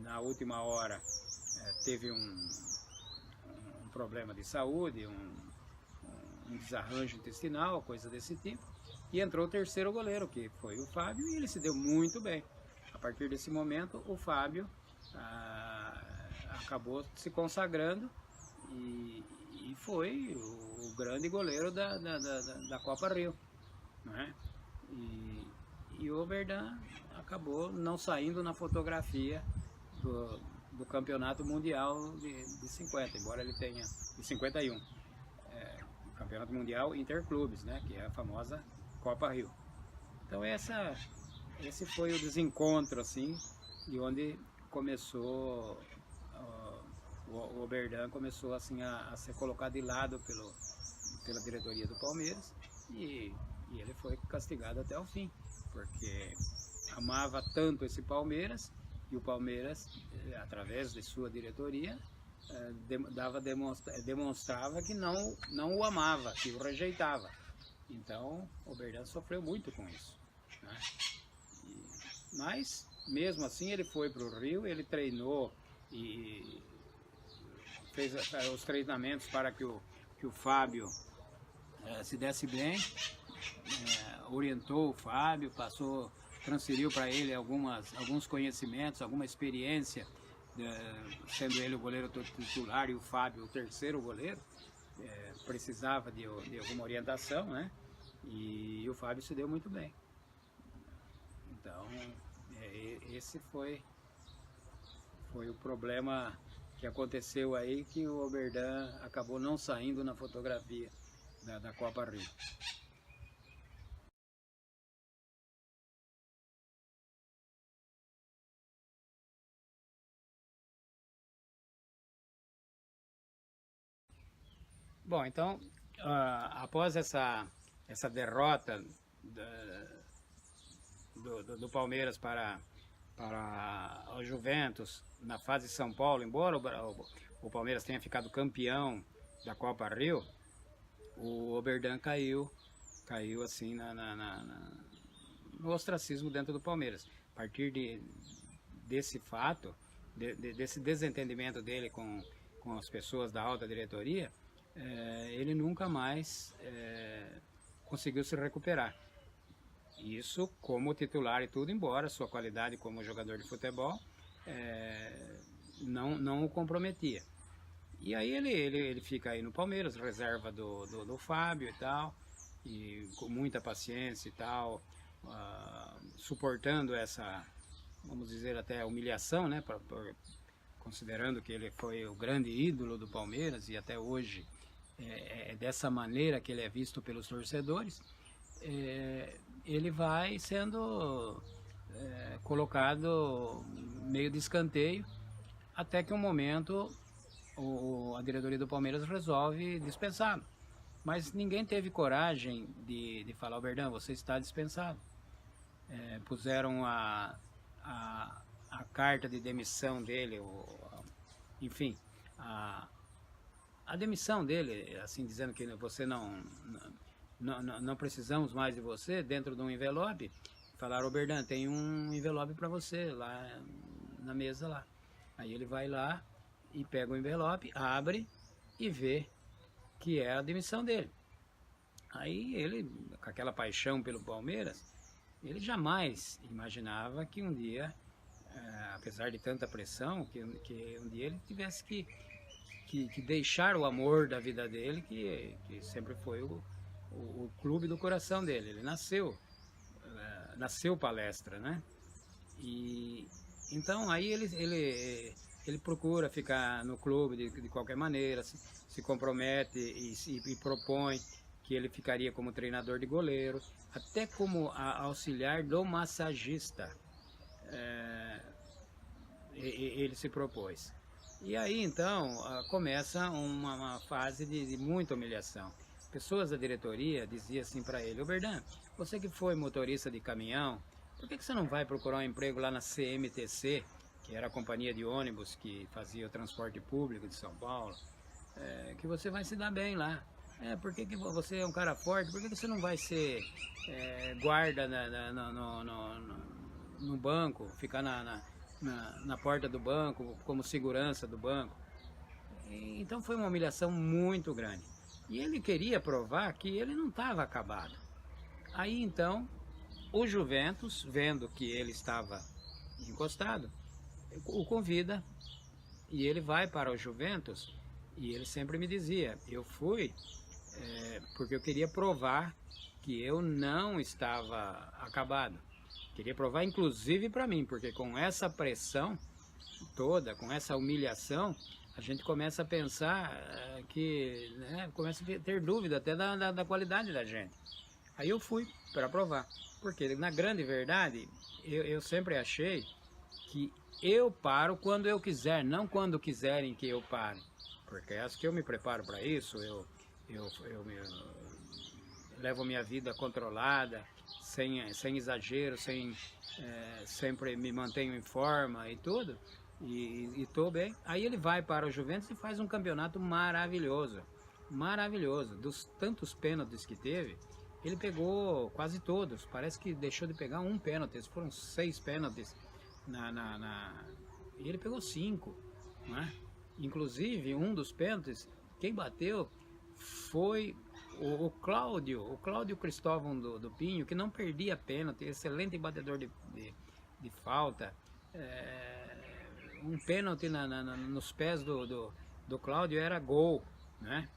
na última hora teve um problema de saúde, um desarranjo intestinal, coisa desse tipo, e entrou o terceiro goleiro, que foi o Fábio, e ele se deu muito bem. A partir desse momento, o Fábio acabou se consagrando e foi o grande goleiro da Copa Rio, né? E o Oberdan acabou não saindo na fotografia do Campeonato Mundial de 50, embora ele tenha de 51, Campeonato Mundial Interclubes, né? Que é a famosa Copa Rio. Então esse foi o desencontro, assim, de onde começou o Oberdan começou assim a ser colocado de lado pela diretoria do Palmeiras e ele foi castigado até o fim, porque amava tanto esse Palmeiras e o Palmeiras, através de sua diretoria, demonstrava que não o amava, que o rejeitava. Então o Oberdan sofreu muito com isso, né? Mas mesmo assim ele foi para o Rio, ele treinou e fez os treinamentos para que o Fábio se desse bem, orientou o Fábio, transferiu para ele alguns conhecimentos, alguma experiência, sendo ele o goleiro titular e o Fábio o terceiro goleiro, precisava de alguma orientação, né? E o Fábio se deu muito bem. Então esse foi o problema que aconteceu aí, que o Oberdan acabou não saindo na fotografia da Copa Rio. Bom, então, após essa derrota do Palmeiras para o Juventus na fase de São Paulo, embora o Palmeiras tenha ficado campeão da Copa Rio, o Oberdan caiu assim no ostracismo dentro do Palmeiras. A partir desse fato, desse desentendimento dele com as pessoas da alta diretoria, ele nunca mais conseguiu se recuperar. Isso como titular e tudo, embora sua qualidade como jogador de futebol não o comprometia. E aí ele fica aí no Palmeiras, reserva do Fábio e tal, e com muita paciência e tal, suportando essa, vamos dizer, até humilhação, né, considerando que ele foi o grande ídolo do Palmeiras e até hoje é dessa maneira que ele é visto pelos torcedores. Ele vai sendo colocado meio de escanteio, até que um momento a diretoria do Palmeiras resolve dispensá-lo. Mas ninguém teve coragem de falar: Oberdan, você está dispensado. Puseram a carta de demissão dele, enfim, a demissão dele, assim, dizendo que você não precisamos mais de você, dentro de um envelope. Falaram: Oberdan, tem um envelope para você lá na mesa lá. Aí ele vai lá e pega o envelope, abre e vê que é a demissão dele. Aí ele, com aquela paixão pelo Palmeiras, ele jamais imaginava que um dia, apesar de tanta pressão, que um dia ele tivesse que deixar o amor da vida dele, que sempre foi o clube do coração dele. Ele nasceu Palestra, né? E então aí ele procura ficar no clube de qualquer maneira, se compromete e propõe que ele ficaria como treinador de goleiro, até como auxiliar do massagista. Ele se propôs. E aí então começa uma fase de muita humilhação. Pessoas da diretoria diziam assim para ele: Oberdan, você que foi motorista de caminhão, por que você não vai procurar um emprego lá na CMTC, que era a companhia de ônibus que fazia o transporte público de São Paulo, que você vai se dar bem lá. Por que você é um cara forte, por que você não vai ser guarda no banco, ficar na porta do banco, como segurança do banco? Então foi uma humilhação muito grande. E ele queria provar que ele não estava acabado. Aí então, o Juventus, vendo que ele estava encostado, o convida e ele vai para o Juventus. E ele sempre me dizia: eu fui porque eu queria provar que eu não estava acabado. Queria provar inclusive para mim, porque com essa pressão toda, com essa humilhação, a gente começa a pensar começa a ter dúvida até da qualidade da gente. Aí eu fui para provar, porque na grande verdade eu sempre achei que eu paro quando eu quiser, não quando quiserem que eu pare, porque acho que eu me preparo para isso, eu levo minha vida controlada, sem exagero, sempre me mantenho em forma e tudo, e estou bem. Aí ele vai para o Juventus e faz um campeonato maravilhoso, maravilhoso. Dos tantos pênaltis que teve, ele pegou quase todos, parece que deixou de pegar um pênalti, foram 6 pênaltis, e ele pegou 5, né? Inclusive um dos pênaltis, quem bateu foi o Cláudio Cristóvão do Pinho, que não perdia pênalti, excelente batedor de falta. Um pênalti nos pés do Cláudio era gol, né?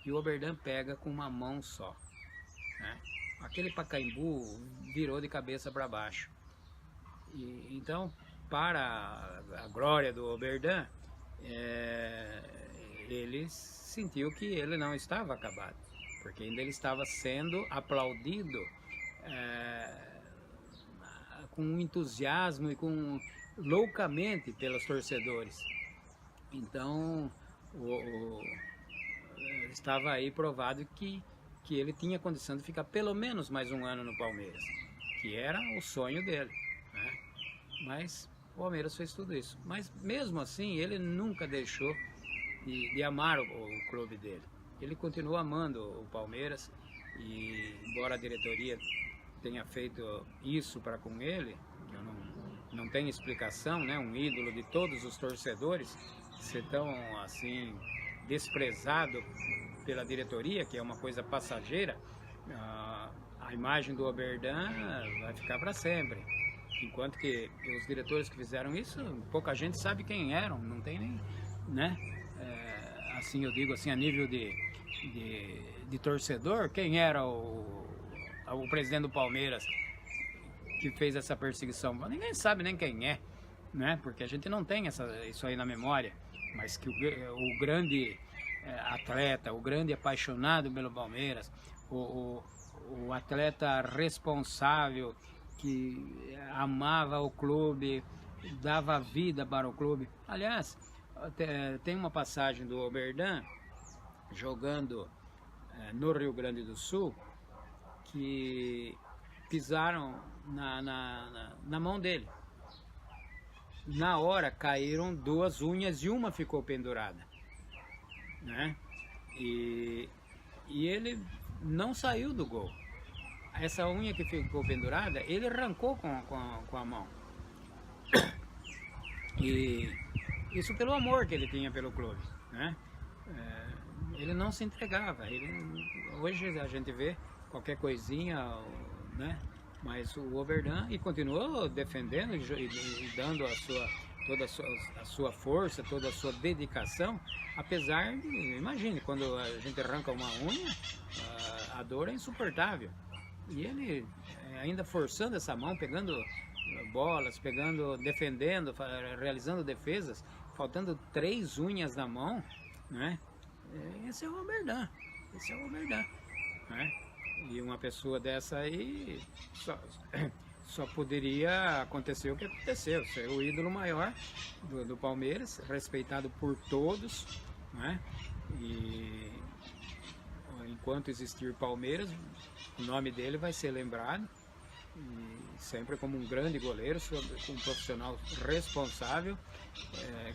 E o Oberdan pega com uma mão só, né? Aquele Pacaembu virou de cabeça para baixo. Então, para a glória do Oberdan, ele sentiu que ele não estava acabado, porque ainda ele estava sendo aplaudido com entusiasmo e com loucamente pelos torcedores. Então estava aí provado que ele tinha condição de ficar pelo menos mais um ano no Palmeiras, que era o sonho dele, né? Mas o Palmeiras fez tudo isso. Mas mesmo assim ele nunca deixou de amar o clube dele. Ele continuou amando o Palmeiras, e embora a diretoria tenha feito isso para com ele, que eu não tenho explicação, né? Um ídolo de todos os torcedores ser tão assim desprezado pela diretoria, que é uma coisa passageira. A imagem do Oberdan vai ficar para sempre. Enquanto que os diretores que fizeram isso, pouca gente sabe quem eram, não tem nem, né? Assim eu digo assim, a nível de torcedor, quem era o presidente do Palmeiras que fez essa perseguição? Ninguém sabe nem quem é, né? Porque a gente não tem isso aí na memória, mas que o grande atleta, o grande apaixonado pelo Palmeiras, o atleta responsável que amava o clube, dava vida para o clube. Aliás, tem uma passagem do Oberdan jogando no Rio Grande do Sul que pisaram na mão dele. Na hora caíram 2 unhas e uma ficou pendurada, né? E ele não saiu do gol. Essa unha que ficou pendurada, ele arrancou com a mão. E isso pelo amor que ele tinha pelo clube, né? Ele não se entregava. Hoje a gente vê qualquer coisinha, né? Mas o Oberdan continuou defendendo e dando toda a sua força, toda a sua dedicação, apesar de, imagine, quando a gente arranca uma unha, a dor é insuportável. E ele ainda forçando essa mão, pegando bolas, defendendo, realizando defesas, faltando 3 unhas na mão, né? Esse é o Oberdan, né? E uma pessoa dessa aí só poderia acontecer o que aconteceu, ser o ídolo maior do Palmeiras, respeitado por todos, né? E enquanto existir Palmeiras, o nome dele vai ser lembrado, e sempre como um grande goleiro, um profissional responsável,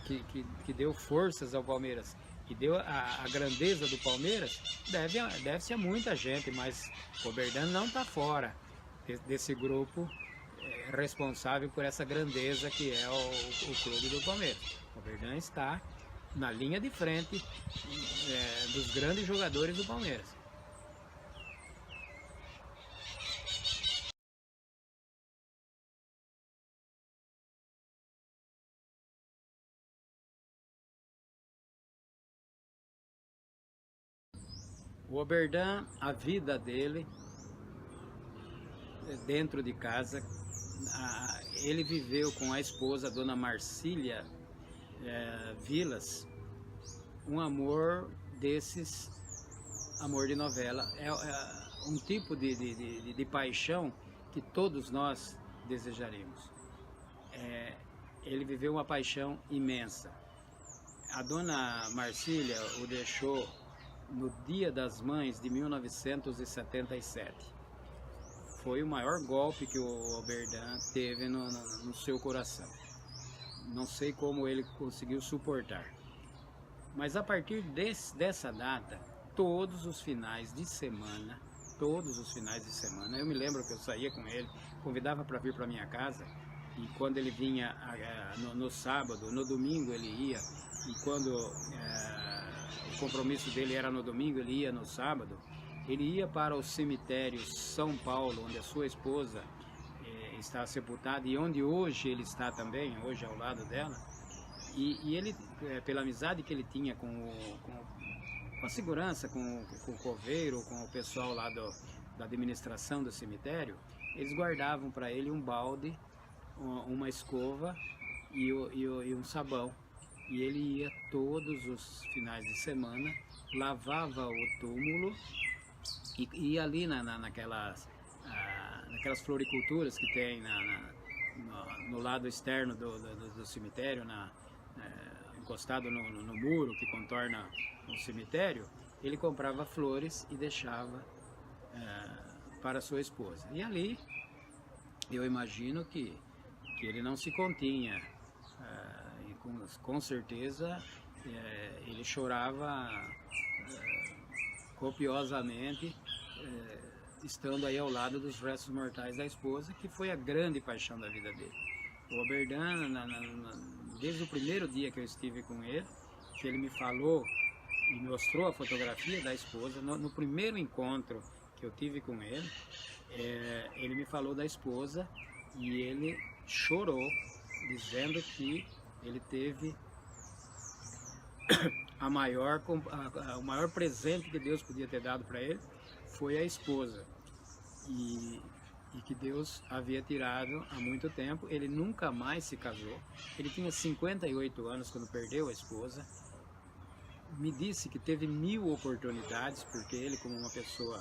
que deu forças ao Palmeiras e deu a grandeza do Palmeiras. Deve-se a muita gente, mas o Oberdan não está fora desse grupo responsável por essa grandeza que é o clube do Palmeiras. O Oberdan está na linha de frente dos grandes jogadores do Palmeiras. O Oberdan, a vida dele dentro de casa, ele viveu com a esposa, a dona Marcília Vilas, um amor desses, amor de novela. É um tipo de paixão que todos nós desejaríamos. Ele viveu uma paixão imensa. A dona Marcília o deixou no Dia das Mães de 1977. Foi o maior golpe que o Oberdan teve no seu coração. Não sei como ele conseguiu suportar. Mas a partir dessa data, todos os finais de semana, eu me lembro que eu saía com ele, convidava para vir para minha casa, e quando ele vinha no sábado, no domingo ele ia, e quando o compromisso dele era no domingo, ele ia no sábado. Ele ia para o cemitério São Paulo, onde a sua esposa está sepultada, e onde hoje ele está também, hoje ao lado dela. E ele, pela amizade que ele tinha com a segurança, com o coveiro, com o pessoal lá da administração do cemitério, eles guardavam para ele um balde, uma escova e um sabão, e ele ia todos os finais de semana, lavava o túmulo e ia ali naquelas floriculturas que tem no lado externo do cemitério, encostado no muro que contorna o cemitério. Ele comprava flores e deixava para sua esposa. E ali eu imagino que ele não se continha, e com certeza ele chorava copiosamente, estando aí ao lado dos restos mortais da esposa, que foi a grande paixão da vida dele. O Oberdan, desde o primeiro dia que eu estive com ele, que ele me falou e mostrou a fotografia da esposa, no primeiro encontro que eu tive com ele, ele me falou da esposa e ele chorou, dizendo que ele teve o maior presente que Deus podia ter dado para ele foi a esposa, e que Deus havia tirado há muito tempo. Ele nunca mais se casou, ele tinha 58 anos quando perdeu a esposa. Me disse que teve 1000 oportunidades, porque ele, como uma pessoa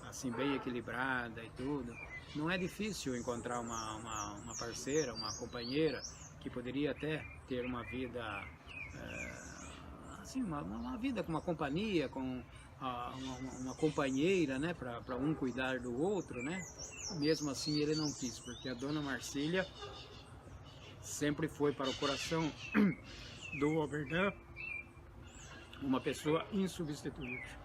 assim bem equilibrada e tudo, não é difícil encontrar uma parceira, uma companheira que poderia até ter uma vida assim, uma vida com uma companhia, com uma companheira, né, para um cuidar do outro, né? Mesmo assim ele não quis, porque a dona Marcília sempre foi para o coração do Oberdan uma pessoa insubstituível.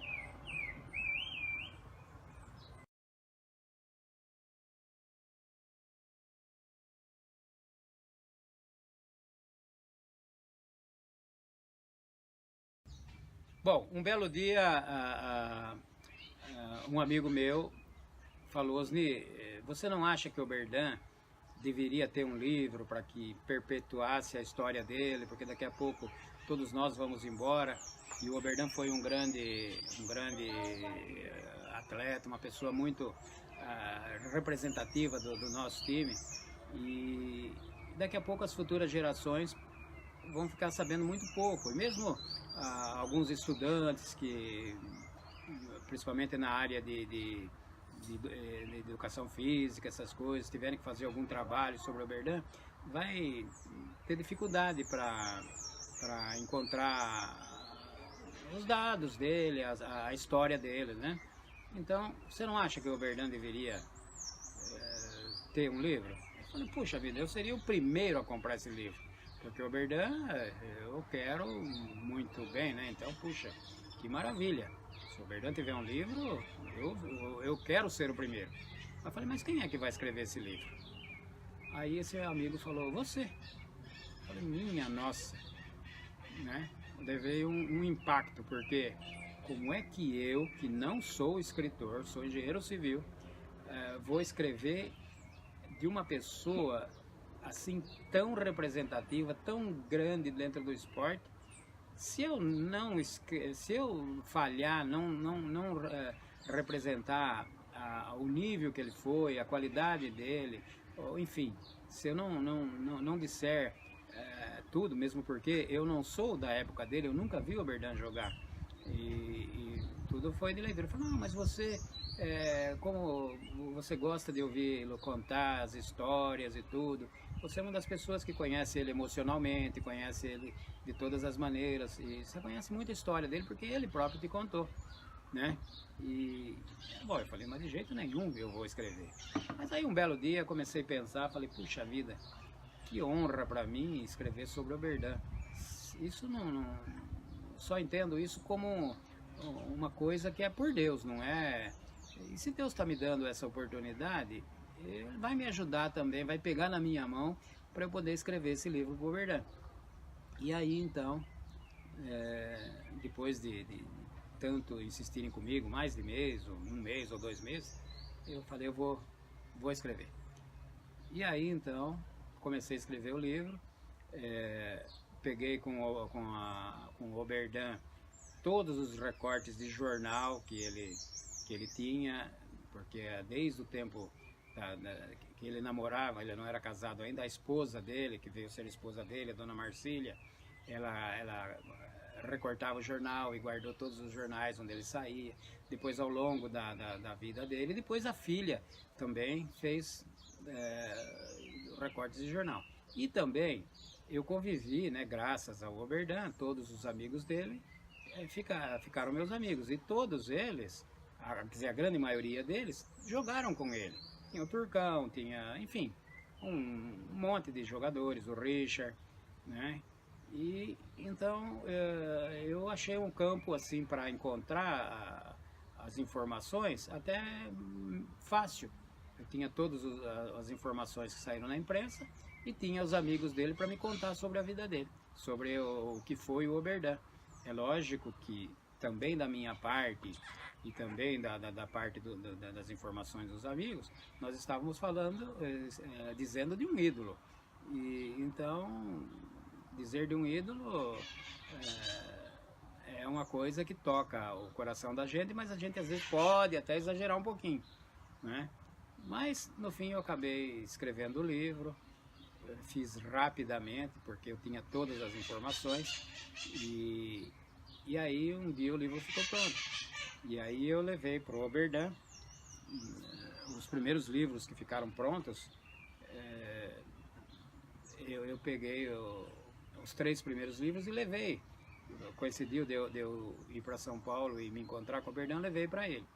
Bom, um belo dia, um amigo meu falou: Osni, você não acha que o Oberdan deveria ter um livro para que perpetuasse a história dele, porque daqui a pouco todos nós vamos embora, e o Oberdan foi um grande atleta, uma pessoa muito representativa do nosso time, e daqui a pouco as futuras gerações vão ficar sabendo muito pouco, e mesmo alguns estudantes que, principalmente na área de educação física, essas coisas, tiverem que fazer algum trabalho sobre o Oberdan, vai ter dificuldade para encontrar os dados dele, a história dele, né? Então, você não acha que o Oberdan deveria ter um livro? Eu falei: puxa vida, eu seria o primeiro a comprar esse livro, porque o Oberdan eu quero muito bem, né? Então, puxa, que maravilha! Se o Oberdan tiver um livro, eu quero ser o primeiro. Eu falei: mas quem é que vai escrever esse livro? Aí esse amigo falou: você. Eu falei: minha nossa, né? Levei um impacto, porque como é que eu, que não sou escritor, sou engenheiro civil, vou escrever de uma pessoa assim tão representativa, tão grande dentro do esporte? Se eu falhar, não representar o nível que ele foi, a qualidade dele, ou, enfim, se eu não disser tudo, mesmo porque eu não sou da época dele, eu nunca vi o Oberdan jogar, e tudo foi de leitura. Eu falei: não, mas você, como você gosta de ouvi-lo contar as histórias e tudo, você é uma das pessoas que conhece ele emocionalmente, conhece ele de todas as maneiras, e você conhece muita história dele porque ele próprio te contou, né? E, bom, eu falei: mas de jeito nenhum eu vou escrever. Mas aí um belo dia comecei a pensar, falei: puxa vida, que honra para mim escrever sobre o Oberdan. Isso só entendo isso como uma coisa que é por Deus, não é? E se Deus está me dando essa oportunidade, ele vai me ajudar também, vai pegar na minha mão para eu poder escrever esse livro para o Oberdan. E aí então, depois de tanto insistirem comigo, mais de mês, ou 1 mês ou 2 meses, eu falei: eu vou escrever. E aí então comecei a escrever o livro, peguei com o Oberdan todos os recortes de jornal que ele tinha, porque desde o tempo que ele namorava, ele não era casado ainda, a esposa dele, que veio ser a esposa dele, a dona Marcília, ela recortava o jornal e guardou todos os jornais onde ele saía. Depois, ao longo da vida dele, depois a filha também fez recortes de jornal. E também eu convivi, né, graças ao Oberdan, todos os amigos dele ficaram meus amigos. E todos eles, quer dizer, a grande maioria deles, jogaram com ele. Tinha o Turcão, tinha, enfim, um monte de jogadores, o Richard, né? E então eu achei um campo assim para encontrar as informações até fácil. Eu tinha todas as informações que saíram na imprensa e tinha os amigos dele para me contar sobre a vida dele, sobre o que foi o Oberdan. É lógico que também da minha parte e também da parte das informações dos amigos, nós estávamos falando, dizendo de um ídolo. E então, dizer de um ídolo é uma coisa que toca o coração da gente, mas a gente às vezes pode até exagerar um pouquinho, né? Mas no fim eu acabei escrevendo o livro, fiz rapidamente porque eu tinha todas as informações e aí um dia o livro ficou pronto. E aí eu levei para o Oberdan os primeiros livros que ficaram prontos. Eu peguei os 3 primeiros livros e levei. Coincidiu de eu ir para São Paulo e me encontrar com o Oberdan, levei para ele.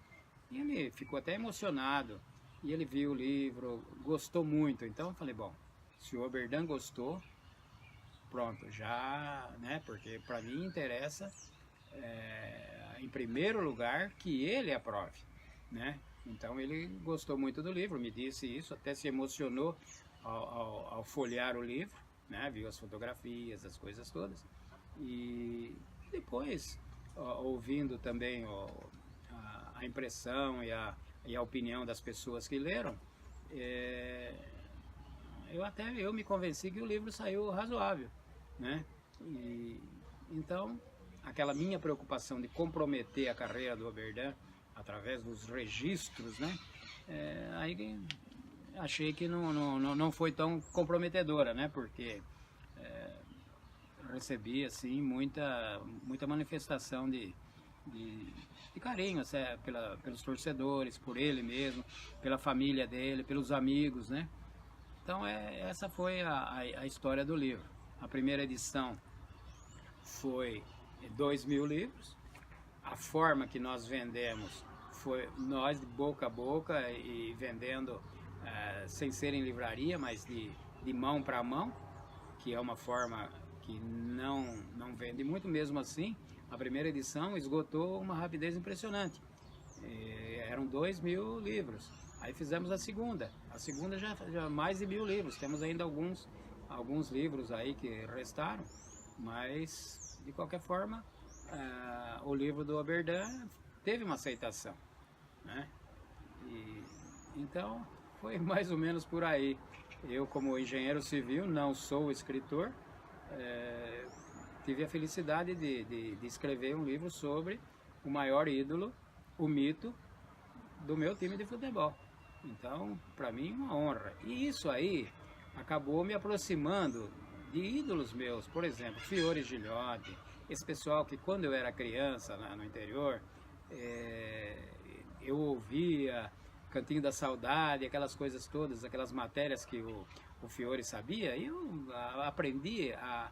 E ele ficou até emocionado. E ele viu o livro, gostou muito. Então eu falei, bom, se o Oberdan gostou, pronto, já, né? Porque para mim interessa, em primeiro lugar, que ele aprove, né? Então ele gostou muito do livro, me disse isso, até se emocionou ao folhear o livro, né? Viu as fotografias, as coisas todas. E depois, ouvindo também a impressão e a opinião das pessoas que leram, eu me convenci que o livro saiu razoável, né? E então aquela minha preocupação de comprometer a carreira do Oberdan através dos registros, né? Aí achei que não foi tão comprometedora, né? Porque recebi assim muita manifestação de carinho, assim, pelos torcedores, por ele mesmo, pela família dele, pelos amigos, né? Então essa foi a história do livro. A primeira edição foi 2.000 livros. A forma que nós vendemos foi nós de boca a boca e vendendo sem ser em livraria, mas de mão para mão, que é uma forma que não vende muito. Mesmo assim, a primeira edição esgotou uma rapidez impressionante. Eram 2.000 livros. Aí fizemos a segunda já mais de 1.000 livros. Temos ainda alguns livros aí que restaram, mas de qualquer forma o livro do Oberdan teve uma aceitação, né? Então foi mais ou menos por aí. Eu, como engenheiro civil, não sou escritor, tive a felicidade de escrever um livro sobre o maior ídolo, o mito do meu time de futebol. Então, para mim, uma honra. E isso aí acabou me aproximando de ídolos meus, por exemplo, Fiore Gilhote, esse pessoal que quando eu era criança no interior, eu ouvia Cantinho da Saudade, aquelas coisas todas, aquelas matérias que o Fiore sabia, e eu aprendi a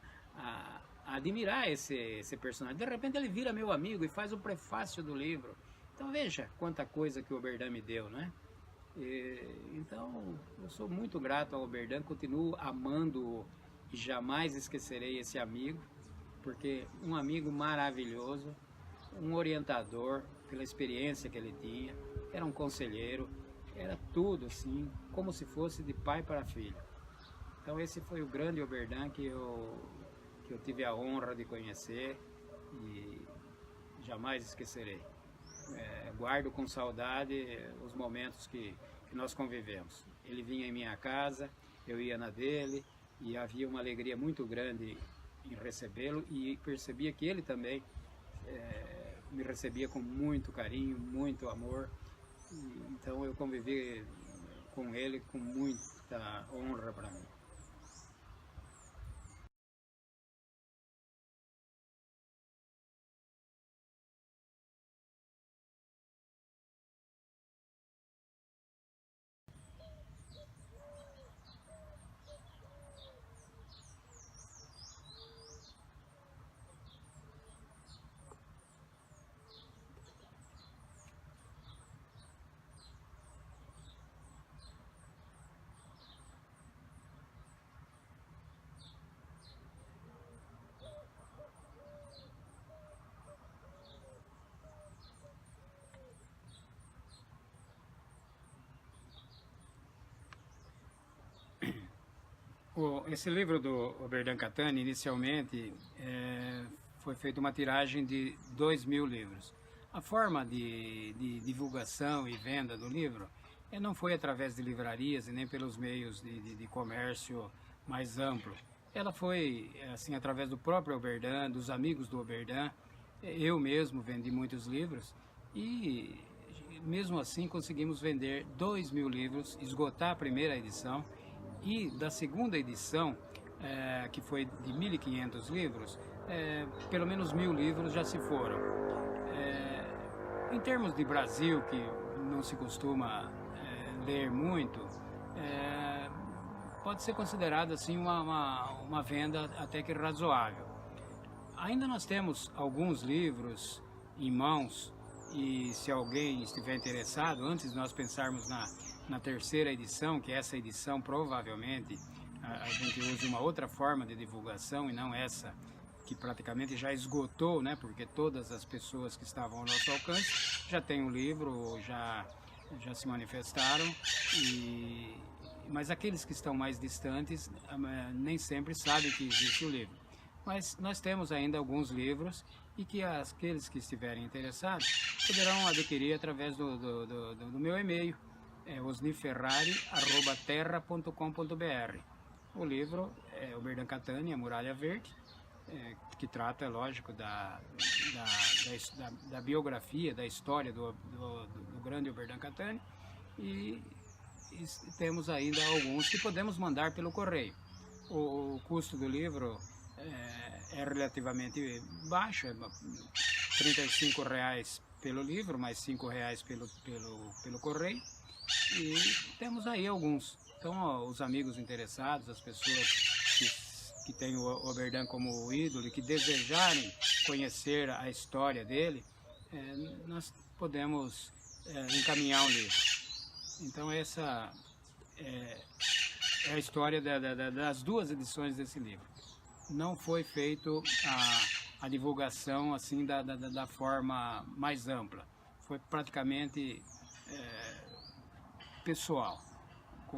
admirar esse personagem. De repente ele vira meu amigo e faz o prefácio do livro. Então veja quanta coisa que o Oberdan me deu, né? Então eu sou muito grato ao Oberdan, continuo amando-o e jamais esquecerei esse amigo, porque um amigo maravilhoso, um orientador pela experiência que ele tinha, era um conselheiro, era tudo assim, como se fosse de pai para filho. Então esse foi o grande Oberdan que eu tive a honra de conhecer e jamais esquecerei. Guardo com saudade os momentos que nós convivemos. Ele vinha em minha casa, eu ia na dele, e havia uma alegria muito grande em recebê-lo, e percebia que ele também me recebia com muito carinho, muito amor. Então eu convivi com ele com muita honra para mim. Esse livro do Oberdan Catani, inicialmente, foi feita uma tiragem de 2.000 livros. A forma de divulgação e venda do livro não foi através de livrarias e nem pelos meios de comércio mais amplo. Ela foi assim através do próprio Oberdan, dos amigos do Oberdan. Eu mesmo vendi muitos livros e mesmo assim conseguimos vender 2.000 livros, esgotar a primeira edição, e da segunda edição, que foi de 1.500 livros, pelo menos 1.000 livros já se foram. Em termos de Brasil, que não se costuma ler muito, pode ser considerado assim uma venda até que razoável. Ainda nós temos alguns livros em mãos, e se alguém estiver interessado, antes de nós pensarmos na terceira edição, que essa edição provavelmente a gente usa uma outra forma de divulgação e não essa que praticamente já esgotou, né? Porque todas as pessoas que estavam ao nosso alcance já têm o livro, já se manifestaram, mas aqueles que estão mais distantes nem sempre sabem que existe o livro. Mas nós temos ainda alguns livros e que aqueles que estiverem interessados poderão adquirir através do meu e-mail, osniferrari@terra.com.br. O livro é Oberdan Catani, A Muralha Verde, que trata, é lógico, da biografia, da história do grande Oberdan Catani, e temos ainda alguns que podemos mandar pelo correio. O custo do livro é relativamente baixo, é R$35 pelo livro, mais R$5 pelo correio, e temos aí alguns. Então, os amigos interessados, as pessoas que têm o Oberdan como ídolo e que desejarem conhecer a história dele, nós podemos encaminhar um livro. Então, essa é a história das duas edições desse livro. Não foi feito a divulgação assim da forma mais ampla. Foi praticamente pessoal,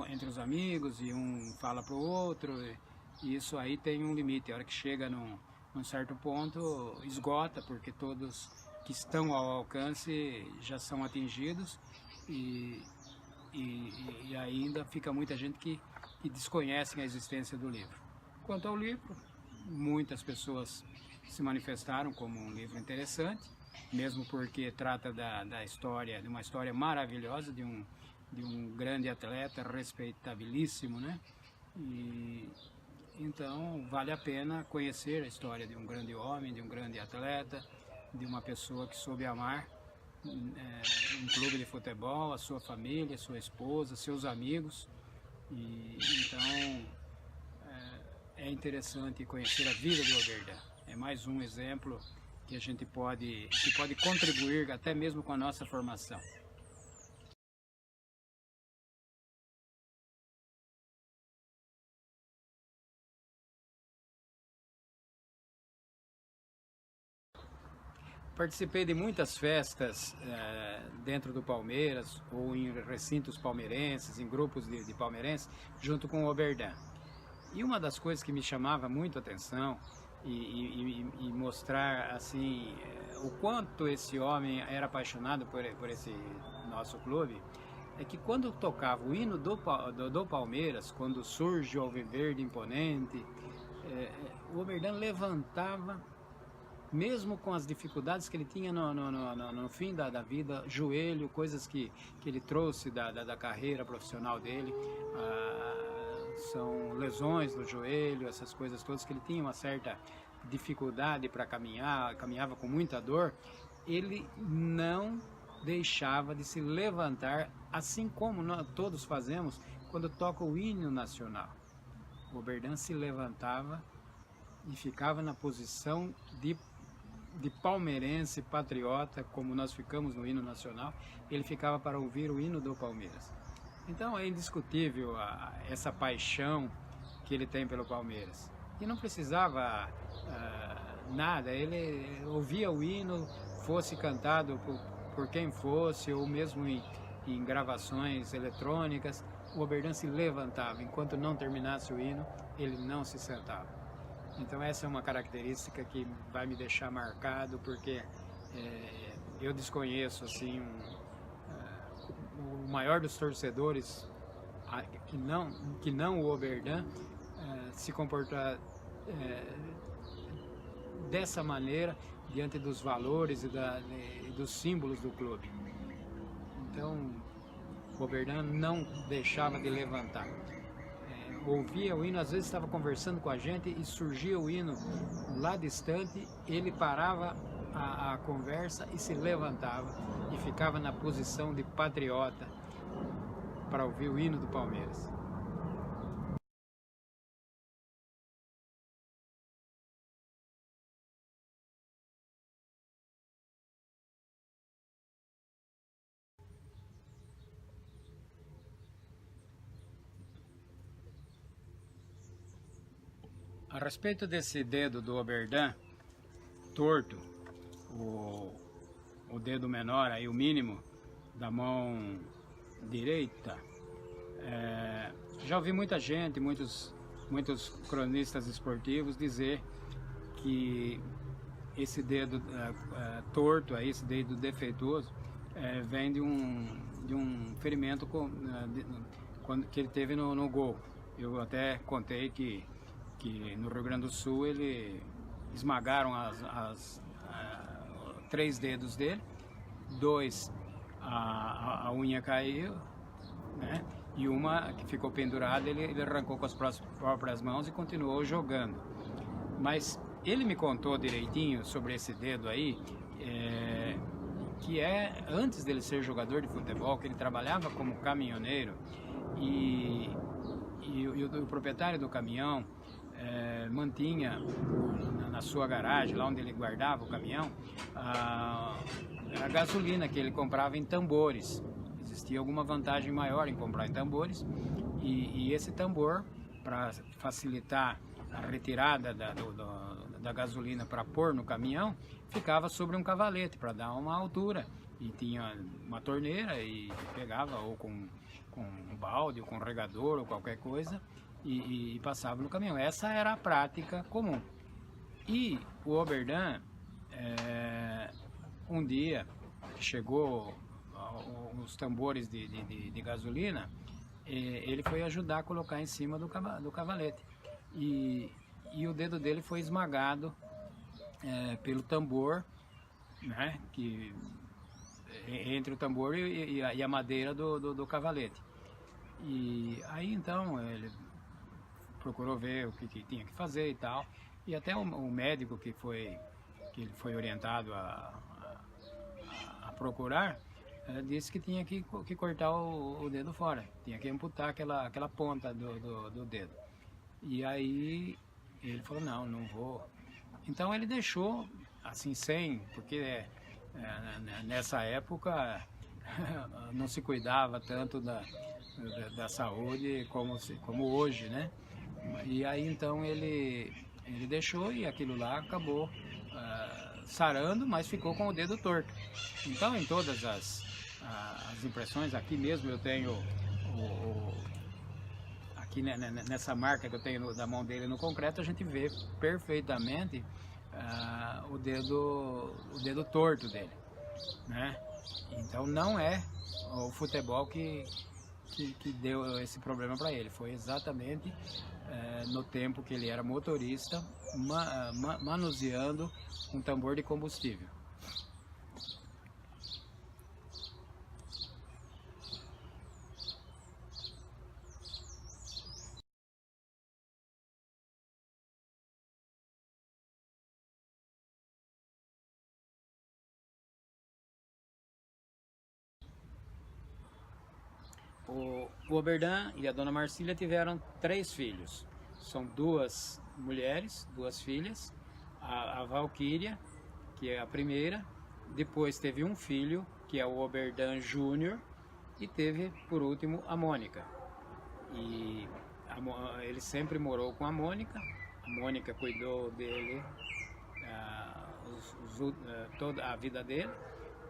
entre os amigos, e um fala para o outro, e isso aí tem um limite. A hora que chega num certo ponto, esgota, porque todos que estão ao alcance já são atingidos, e ainda fica muita gente que desconhece a existência do livro. Quanto ao livro, muitas pessoas se manifestaram como um livro interessante, mesmo porque trata da história, de uma história maravilhosa, de um grande atleta, respeitabilíssimo, né? E então vale a pena conhecer a história de um grande homem, de um grande atleta, de uma pessoa que soube amar um clube de futebol, a sua família, sua esposa, seus amigos. E então é interessante conhecer a vida do Oberdan. É mais um exemplo que a gente pode contribuir até mesmo com a nossa formação. Participei de muitas festas dentro do Palmeiras, ou em recintos palmeirenses, em grupos de palmeirenses, junto com o Oberdan. E uma das coisas que me chamava muito a atenção e mostrar assim o quanto esse homem era apaixonado por esse nosso clube, é que quando tocava o hino do Palmeiras, quando surge o Alviverde imponente, o Oberdan levantava, mesmo com as dificuldades que ele tinha no fim da vida, joelho, coisas que ele trouxe da carreira profissional dele, são lesões no joelho, essas coisas todas, que ele tinha uma certa dificuldade para caminhar, caminhava com muita dor. Ele não deixava de se levantar, assim como nós todos fazemos quando toca o hino nacional. O Oberdan se levantava e ficava na posição de palmeirense, patriota, como nós ficamos no hino nacional. Ele ficava para ouvir o hino do Palmeiras. Então é indiscutível essa paixão que ele tem pelo Palmeiras. E não precisava nada, ele ouvia o hino, fosse cantado por quem fosse, ou mesmo em gravações eletrônicas, o Oberdan se levantava, enquanto não terminasse o hino, ele não se sentava. Então essa é uma característica que vai me deixar marcado, porque eu desconheço assim o maior dos torcedores que não o Oberdan se comportar dessa maneira diante dos valores e dos símbolos do clube. Então o Oberdan não deixava de levantar. Ouvia o hino, às vezes estava conversando com a gente e surgia o hino lá distante, ele parava a conversa e se levantava e ficava na posição de patriota para ouvir o hino do Palmeiras. A respeito desse dedo do Oberdan torto, o dedo menor, aí o mínimo da mão direita, já ouvi muita gente, muitos cronistas esportivos dizer que esse dedo torto, esse dedo defeituoso, vem de um ferimento que ele teve no gol. Eu até contei que no Rio Grande do Sul ele esmagaram as 3 dedos dele, 2 a unha caiu, né? E uma que ficou pendurada ele arrancou com as próprias mãos e continuou jogando. Mas ele me contou direitinho sobre esse dedo aí, que antes dele ser jogador de futebol, que ele trabalhava como caminhoneiro e o proprietário do caminhão mantinha na sua garagem, lá onde ele guardava o caminhão, a gasolina que ele comprava em tambores. Existia alguma vantagem maior em comprar em tambores, e esse tambor, para facilitar a retirada da gasolina para pôr no caminhão, ficava sobre um cavalete para dar uma altura, e tinha uma torneira e pegava ou com um balde ou com um regador ou qualquer coisa e passava no caminhão. Essa era a prática comum. E o Oberdan, um dia chegou os tambores de gasolina, ele foi ajudar a colocar em cima do cavalete e o dedo dele foi esmagado pelo tambor, né, entre o tambor e a madeira do cavalete. E aí então ele procurou ver o que tinha que fazer e tal, e até o médico que ele foi orientado a procurar, disse que tinha que cortar o dedo fora, tinha que amputar aquela ponta do dedo. E aí ele falou, não vou. Então ele deixou assim porque nessa época não se cuidava tanto da saúde como hoje, né? E aí então ele deixou e aquilo lá acabou sarando, mas ficou com o dedo torto. Então em todas as impressões, aqui mesmo eu tenho aqui nessa marca que eu tenho da mão dele no concreto, a gente vê perfeitamente o dedo torto dele, né? Então não é o futebol que deu esse problema para ele, foi exatamente no tempo que ele era motorista, manuseando um tambor de combustível. O Oberdan e a dona Marcília tiveram 3 filhos. São 2 mulheres, 2 filhas. A Valquíria, que é a primeira. Depois teve um filho, que é o Oberdan Júnior. E teve, por último, a Mônica. E ele sempre morou com a Mônica. A Mônica cuidou dele toda a vida dele,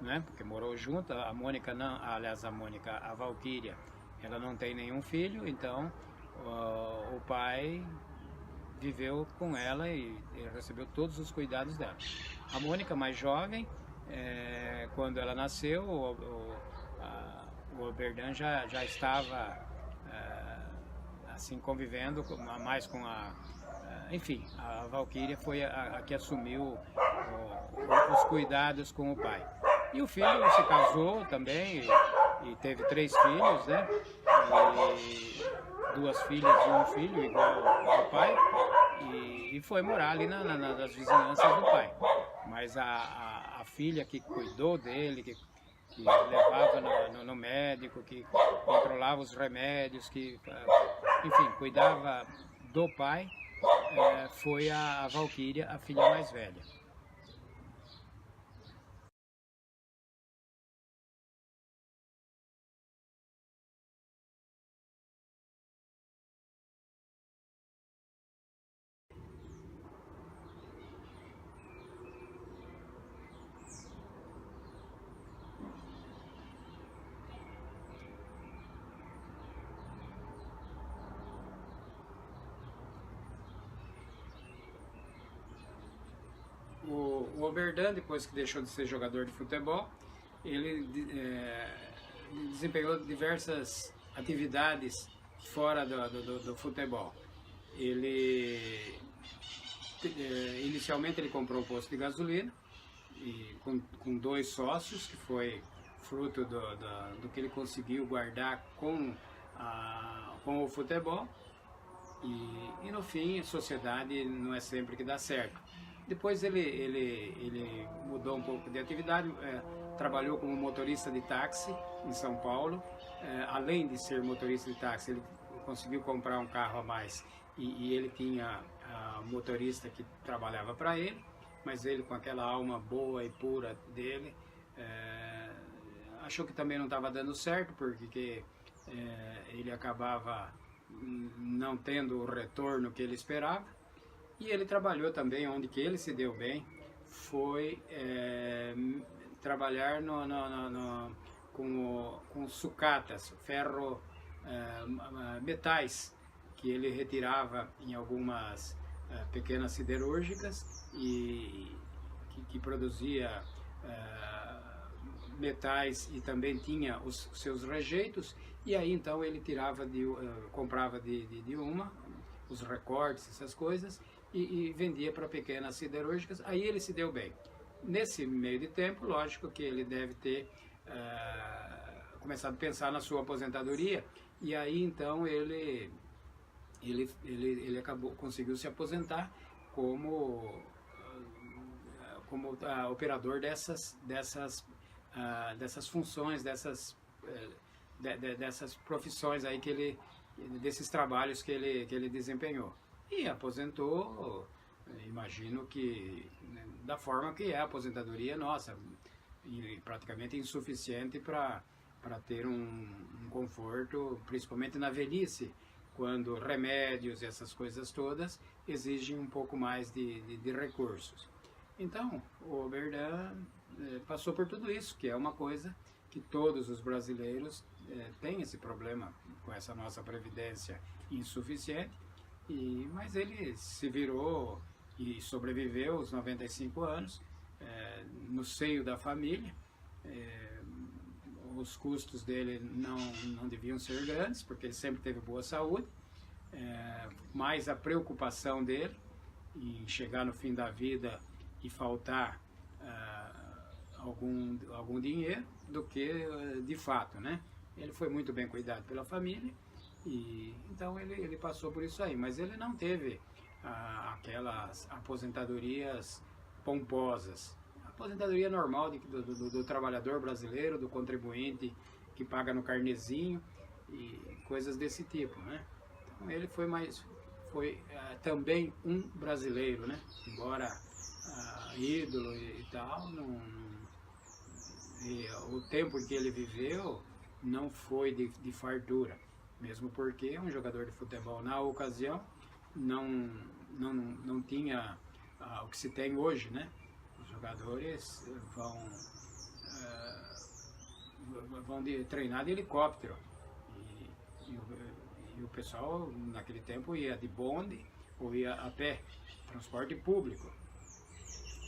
né? Porque morou junto. A Mônica não, aliás, a Valquíria, ela não tem nenhum filho, então o pai viveu com ela e recebeu todos os cuidados dela. A Mônica, mais jovem, quando ela nasceu, o Oberdan já estava assim convivendo mais com enfim, a Valquíria foi a que assumiu os cuidados com o pai. E o filho se casou também e teve 3 filhos, né? E 2 filhas e um filho igual ao pai, e foi morar ali nas vizinhanças do pai. Mas a filha que cuidou dele, que levava no médico, que controlava os remédios, que, enfim, cuidava do pai, foi a Valquíria, a filha mais velha.
O Oberdan, depois que deixou de ser jogador de futebol, ele desempenhou diversas atividades fora do futebol. Ele inicialmente ele comprou um posto de gasolina e com 2 sócios, que foi fruto do que ele conseguiu guardar com o futebol. E no fim, a sociedade não é sempre que dá certo. Depois ele mudou um pouco de atividade, trabalhou como motorista de táxi em São Paulo. Além de ser motorista de táxi, ele conseguiu comprar um carro a mais e ele tinha motorista que trabalhava para ele, mas ele, com aquela alma boa e pura dele, achou que também não estava dando certo, porque ele acabava não tendo o retorno que ele esperava. E ele trabalhou também, onde que ele se deu bem, foi trabalhar com sucatas, ferro, metais, que ele retirava em algumas pequenas siderúrgicas e que produzia metais e também tinha os seus rejeitos, e aí então ele tirava comprava de uma, os recortes, essas coisas, e vendia para pequenas siderúrgicas. Aí ele se deu bem. Nesse meio de tempo, lógico que ele deve ter começado a pensar na sua aposentadoria, e aí então ele conseguiu se aposentar como operador dessas funções, dessas profissões aí desses trabalhos que ele desempenhou. E aposentou, imagino que da forma que é a aposentadoria nossa, praticamente insuficiente para ter um conforto, principalmente na velhice, quando remédios e essas coisas todas exigem um pouco mais de recursos. Então, o Oberdan passou por tudo isso, que é uma coisa que todos os brasileiros têm esse problema com essa nossa previdência insuficiente. Mas ele se virou e sobreviveu aos 95 anos, no seio da família. Os custos dele não deviam ser grandes, porque ele sempre teve boa saúde, mas a preocupação dele em chegar no fim da vida e faltar algum dinheiro do que de fato, né? Ele foi muito bem cuidado pela família. E então ele passou por isso aí, mas ele não teve aquelas aposentadorias pomposas. A aposentadoria normal do trabalhador brasileiro, do contribuinte que paga no carnezinho e coisas desse tipo, né? Então ele foi também um brasileiro, né? Embora ídolo e tal, o tempo em que ele viveu não foi de fartura. Mesmo porque um jogador de futebol, na ocasião, não tinha o que se tem hoje, né? Os jogadores vão treinar de helicóptero. E o pessoal naquele tempo ia de bonde ou ia a pé, transporte público.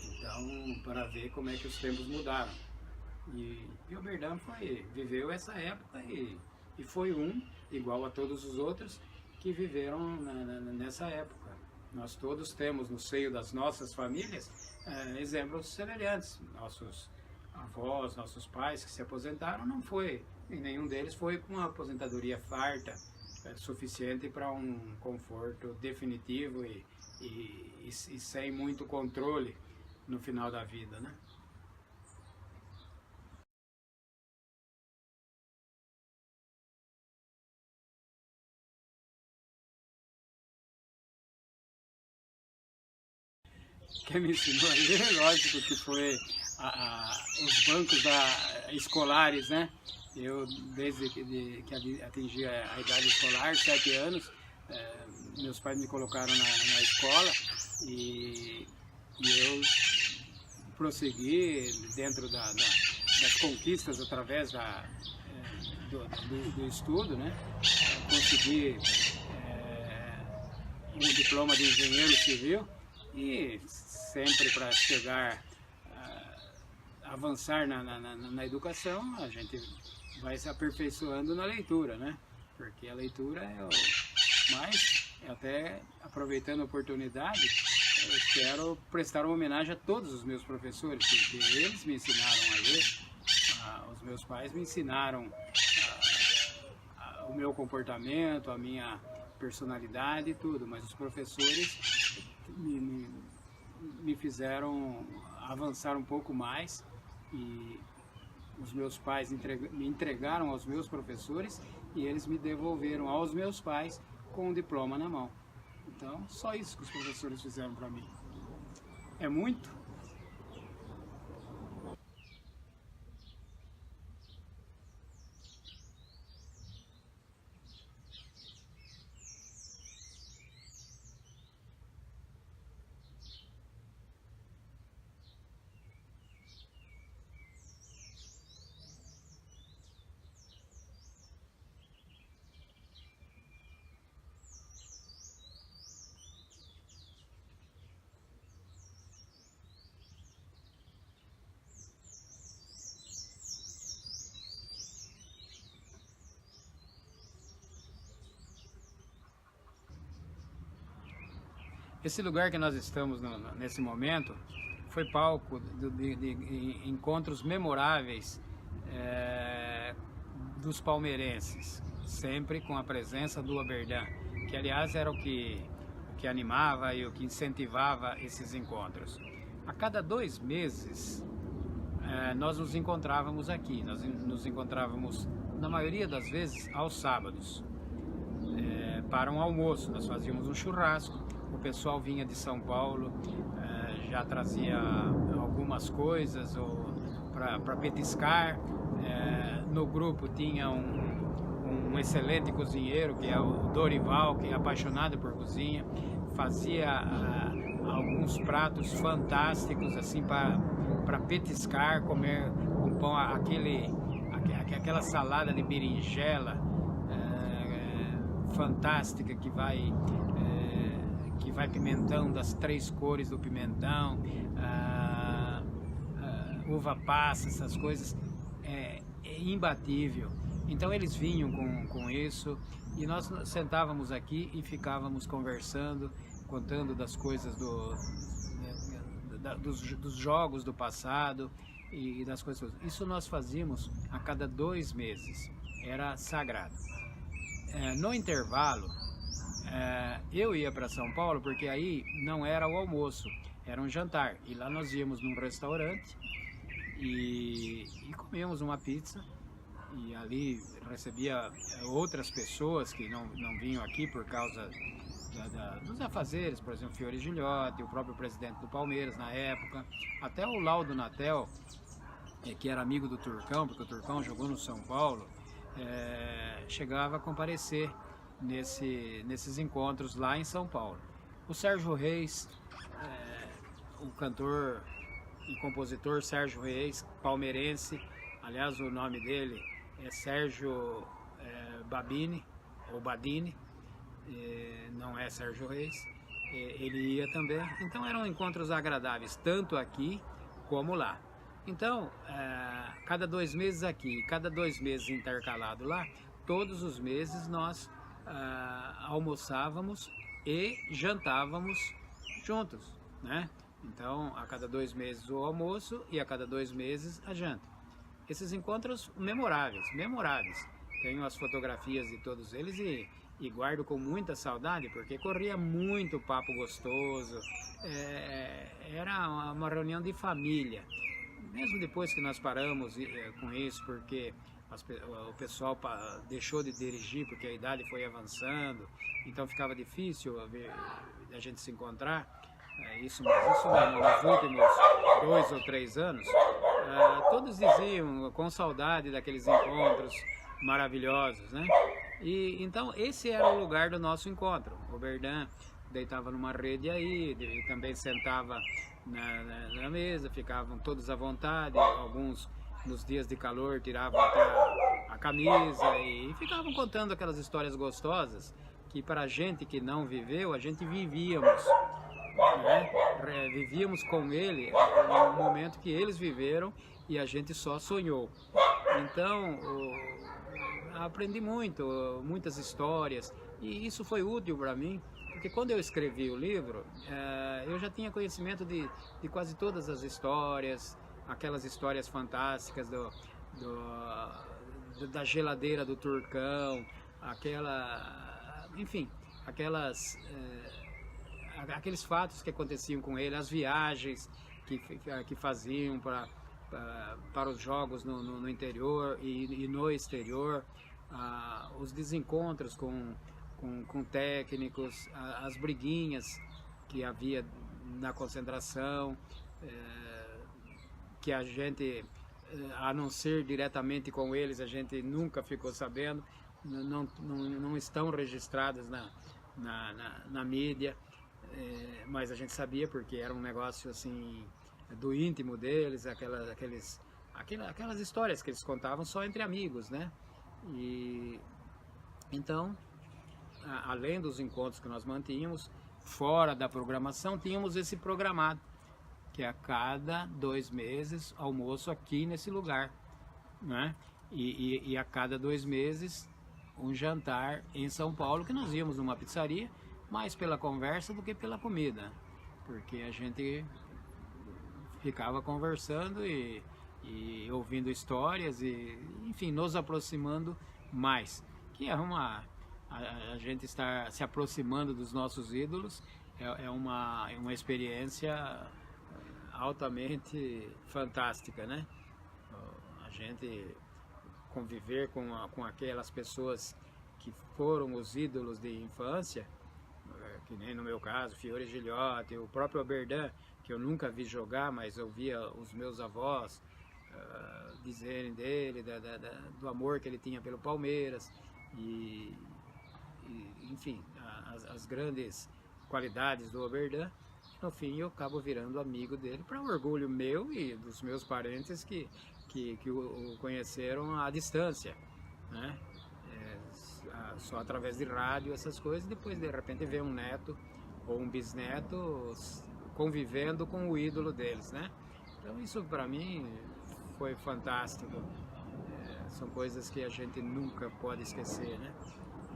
Então, para ver como é que os tempos mudaram. E Oberdan viveu essa época e foi igual a todos os outros, que viveram nessa época. Nós todos temos no seio das nossas famílias exemplos semelhantes. Nossos avós, nossos pais que se aposentaram, e nenhum deles foi com uma aposentadoria farta, suficiente para um conforto definitivo e sem muito controle no final da vida, né? Quem me ensinou a ler, lógico que foi os bancos escolares, né? Eu, desde que atingi a idade escolar, 7 anos, meus pais me colocaram na escola e eu prossegui dentro das conquistas através do estudo, né? Consegui um diploma de engenheiro civil e sempre para chegar avançar na educação, a gente vai se aperfeiçoando na leitura, né? Porque a leitura até aproveitando a oportunidade, eu quero prestar uma homenagem a todos os meus professores, porque eles me ensinaram a ler, os meus pais me ensinaram o meu comportamento, a minha personalidade e tudo, mas os professores me fizeram avançar um pouco mais e os meus pais me entregaram aos meus professores e eles me devolveram aos meus pais com um diploma na mão. Então, só isso que os professores fizeram para mim. É muito? Esse lugar que nós estamos nesse momento foi palco de encontros memoráveis dos palmeirenses, sempre com a presença do Oberdan, que aliás era o que animava e o que incentivava esses encontros. A cada 2 meses nós nos encontrávamos aqui, nós nos encontrávamos na maioria das vezes aos sábados, para um almoço. Nós fazíamos um churrasco. O pessoal vinha de São Paulo, já trazia algumas coisas para petiscar. No grupo tinha um excelente cozinheiro, que é o Dorival, que é apaixonado por cozinha. Fazia alguns pratos fantásticos assim para petiscar, comer com pão, aquela salada de berinjela fantástica que vai pimentão das 3 cores do pimentão, uva passa, essas coisas, é imbatível. Então eles vinham com isso e nós sentávamos aqui e ficávamos conversando, contando das coisas dos jogos do passado e das coisas. Isso nós fazíamos a cada 2 meses, era sagrado. No intervalo, eu ia para São Paulo porque aí não era o almoço, era um jantar. E lá nós íamos num restaurante e comíamos uma pizza. E ali recebia outras pessoas que não vinham aqui por causa dos afazeres, por exemplo, Fiore Gilhote, o próprio presidente do Palmeiras na época, até o Laudo Natel, que era amigo do Turcão, porque o Turcão jogou no São Paulo, chegava a comparecer nesses encontros lá em São Paulo. O Sérgio Reis, o cantor e compositor Sérgio Reis, palmeirense, aliás o nome dele é Sérgio Babini,
o Badini, não é Sérgio Reis, ele ia também. Então eram encontros agradáveis, tanto aqui como lá. Então, cada 2 meses aqui, cada 2 meses intercalado lá, todos os meses nós almoçávamos e jantávamos juntos, né? Então, a cada 2 meses o almoço e a cada 2 meses a janta. Esses encontros memoráveis. Tenho as fotografias de todos eles e guardo com muita saudade, porque corria muito papo gostoso, era uma reunião de família. Mesmo depois que nós paramos com isso, porque o pessoal deixou de dirigir, porque a idade foi avançando, então ficava difícil a gente se encontrar. Isso mesmo, nos últimos 2 ou 3 anos, todos diziam com saudade daqueles encontros maravilhosos, né? E então esse era o lugar do nosso encontro. O Verdun deitava numa rede aí, e também sentava na mesa, ficavam todos à vontade, alguns nos dias de calor tiravam até a camisa e ficavam contando aquelas histórias gostosas que para a gente que não viveu, a gente vivíamos, né? Vivíamos com ele no momento que eles viveram e a gente só sonhou. Então aprendi muitas histórias, e isso foi útil para mim, porque quando eu escrevi o livro, eu já tinha conhecimento de quase todas as histórias, aquelas histórias fantásticas da geladeira do Turcão, enfim, aqueles fatos que aconteciam com ele, as viagens que faziam para os jogos no interior e no exterior, os desencontros com técnicos, as briguinhas que havia na concentração, que a gente, a não ser diretamente com eles, a gente nunca ficou sabendo, não estão registradas na mídia, mas a gente sabia porque era um negócio assim do íntimo deles, aquelas histórias que eles contavam só entre amigos, né? E então, além dos encontros que nós mantínhamos, fora da programação, tínhamos esse programado, que a cada 2 meses, almoço aqui nesse lugar, né? E a cada 2 meses, um jantar em São Paulo, que nós íamos numa pizzaria, mais pela conversa do que pela comida, porque a gente ficava conversando e ouvindo histórias e, enfim, nos aproximando mais, que é a gente estar se aproximando dos nossos ídolos é uma experiência altamente fantástica, né? A gente conviver com aquelas pessoas que foram os ídolos de infância, que nem no meu caso, Fiore Gilhote, o próprio Verdun, que eu nunca vi jogar, mas eu via os meus avós dizerem dele, do amor que ele tinha pelo Palmeiras, e enfim, as grandes qualidades do Verdun. No fim, eu acabo virando amigo dele, para orgulho meu e dos meus parentes que o conheceram à distância, né? Só através de rádio, essas coisas, depois de repente ver um neto ou um bisneto convivendo com o ídolo deles, né? Então isso para mim foi fantástico, são coisas que a gente nunca pode esquecer, né?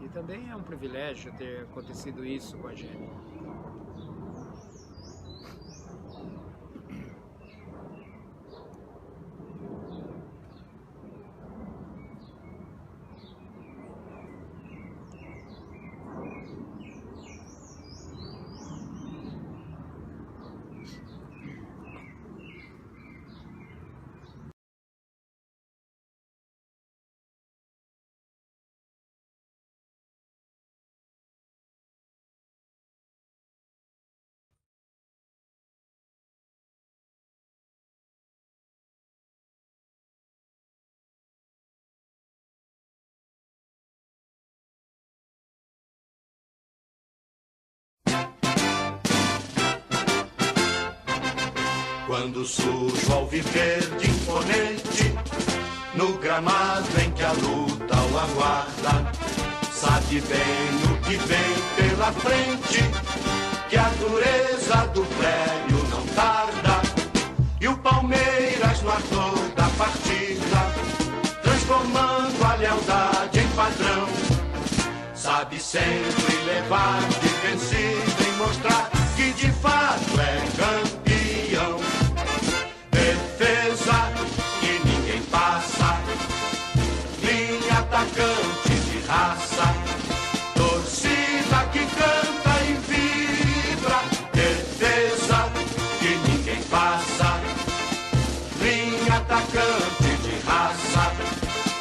E também é um privilégio ter acontecido isso com a gente.
Quando surge o alviverde imponente, no gramado em que a luta o aguarda, sai sabe bem o que vem pela frente, que a dureza do prédio não tarda, e o Palmeiras no ardor da partida, transformando a lealdade em padrão, sabe sempre levar de vencido e mostrar que de fato é campeão. Defesa que ninguém passa, linha atacante de raça, torcida que canta e vibra. Defesa que ninguém passa, linha atacante de raça,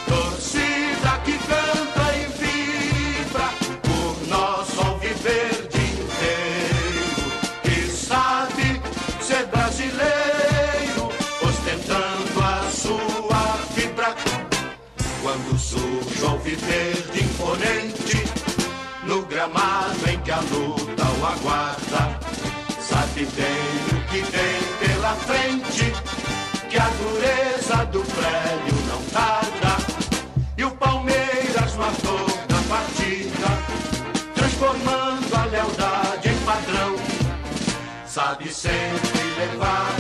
torcida que canta e vibra por nosso alviverde inteiro, que sabe ser brasileiro, ostentando a sua fibra. Quando surge o alviverde imponente, no gramado em que a luta o aguarda, sabe bem o que vem pela frente, que a dureza do prédio não tarda, e o Palmeiras no ardor da partida, transformando a lealdade em padrão, sabe sempre levar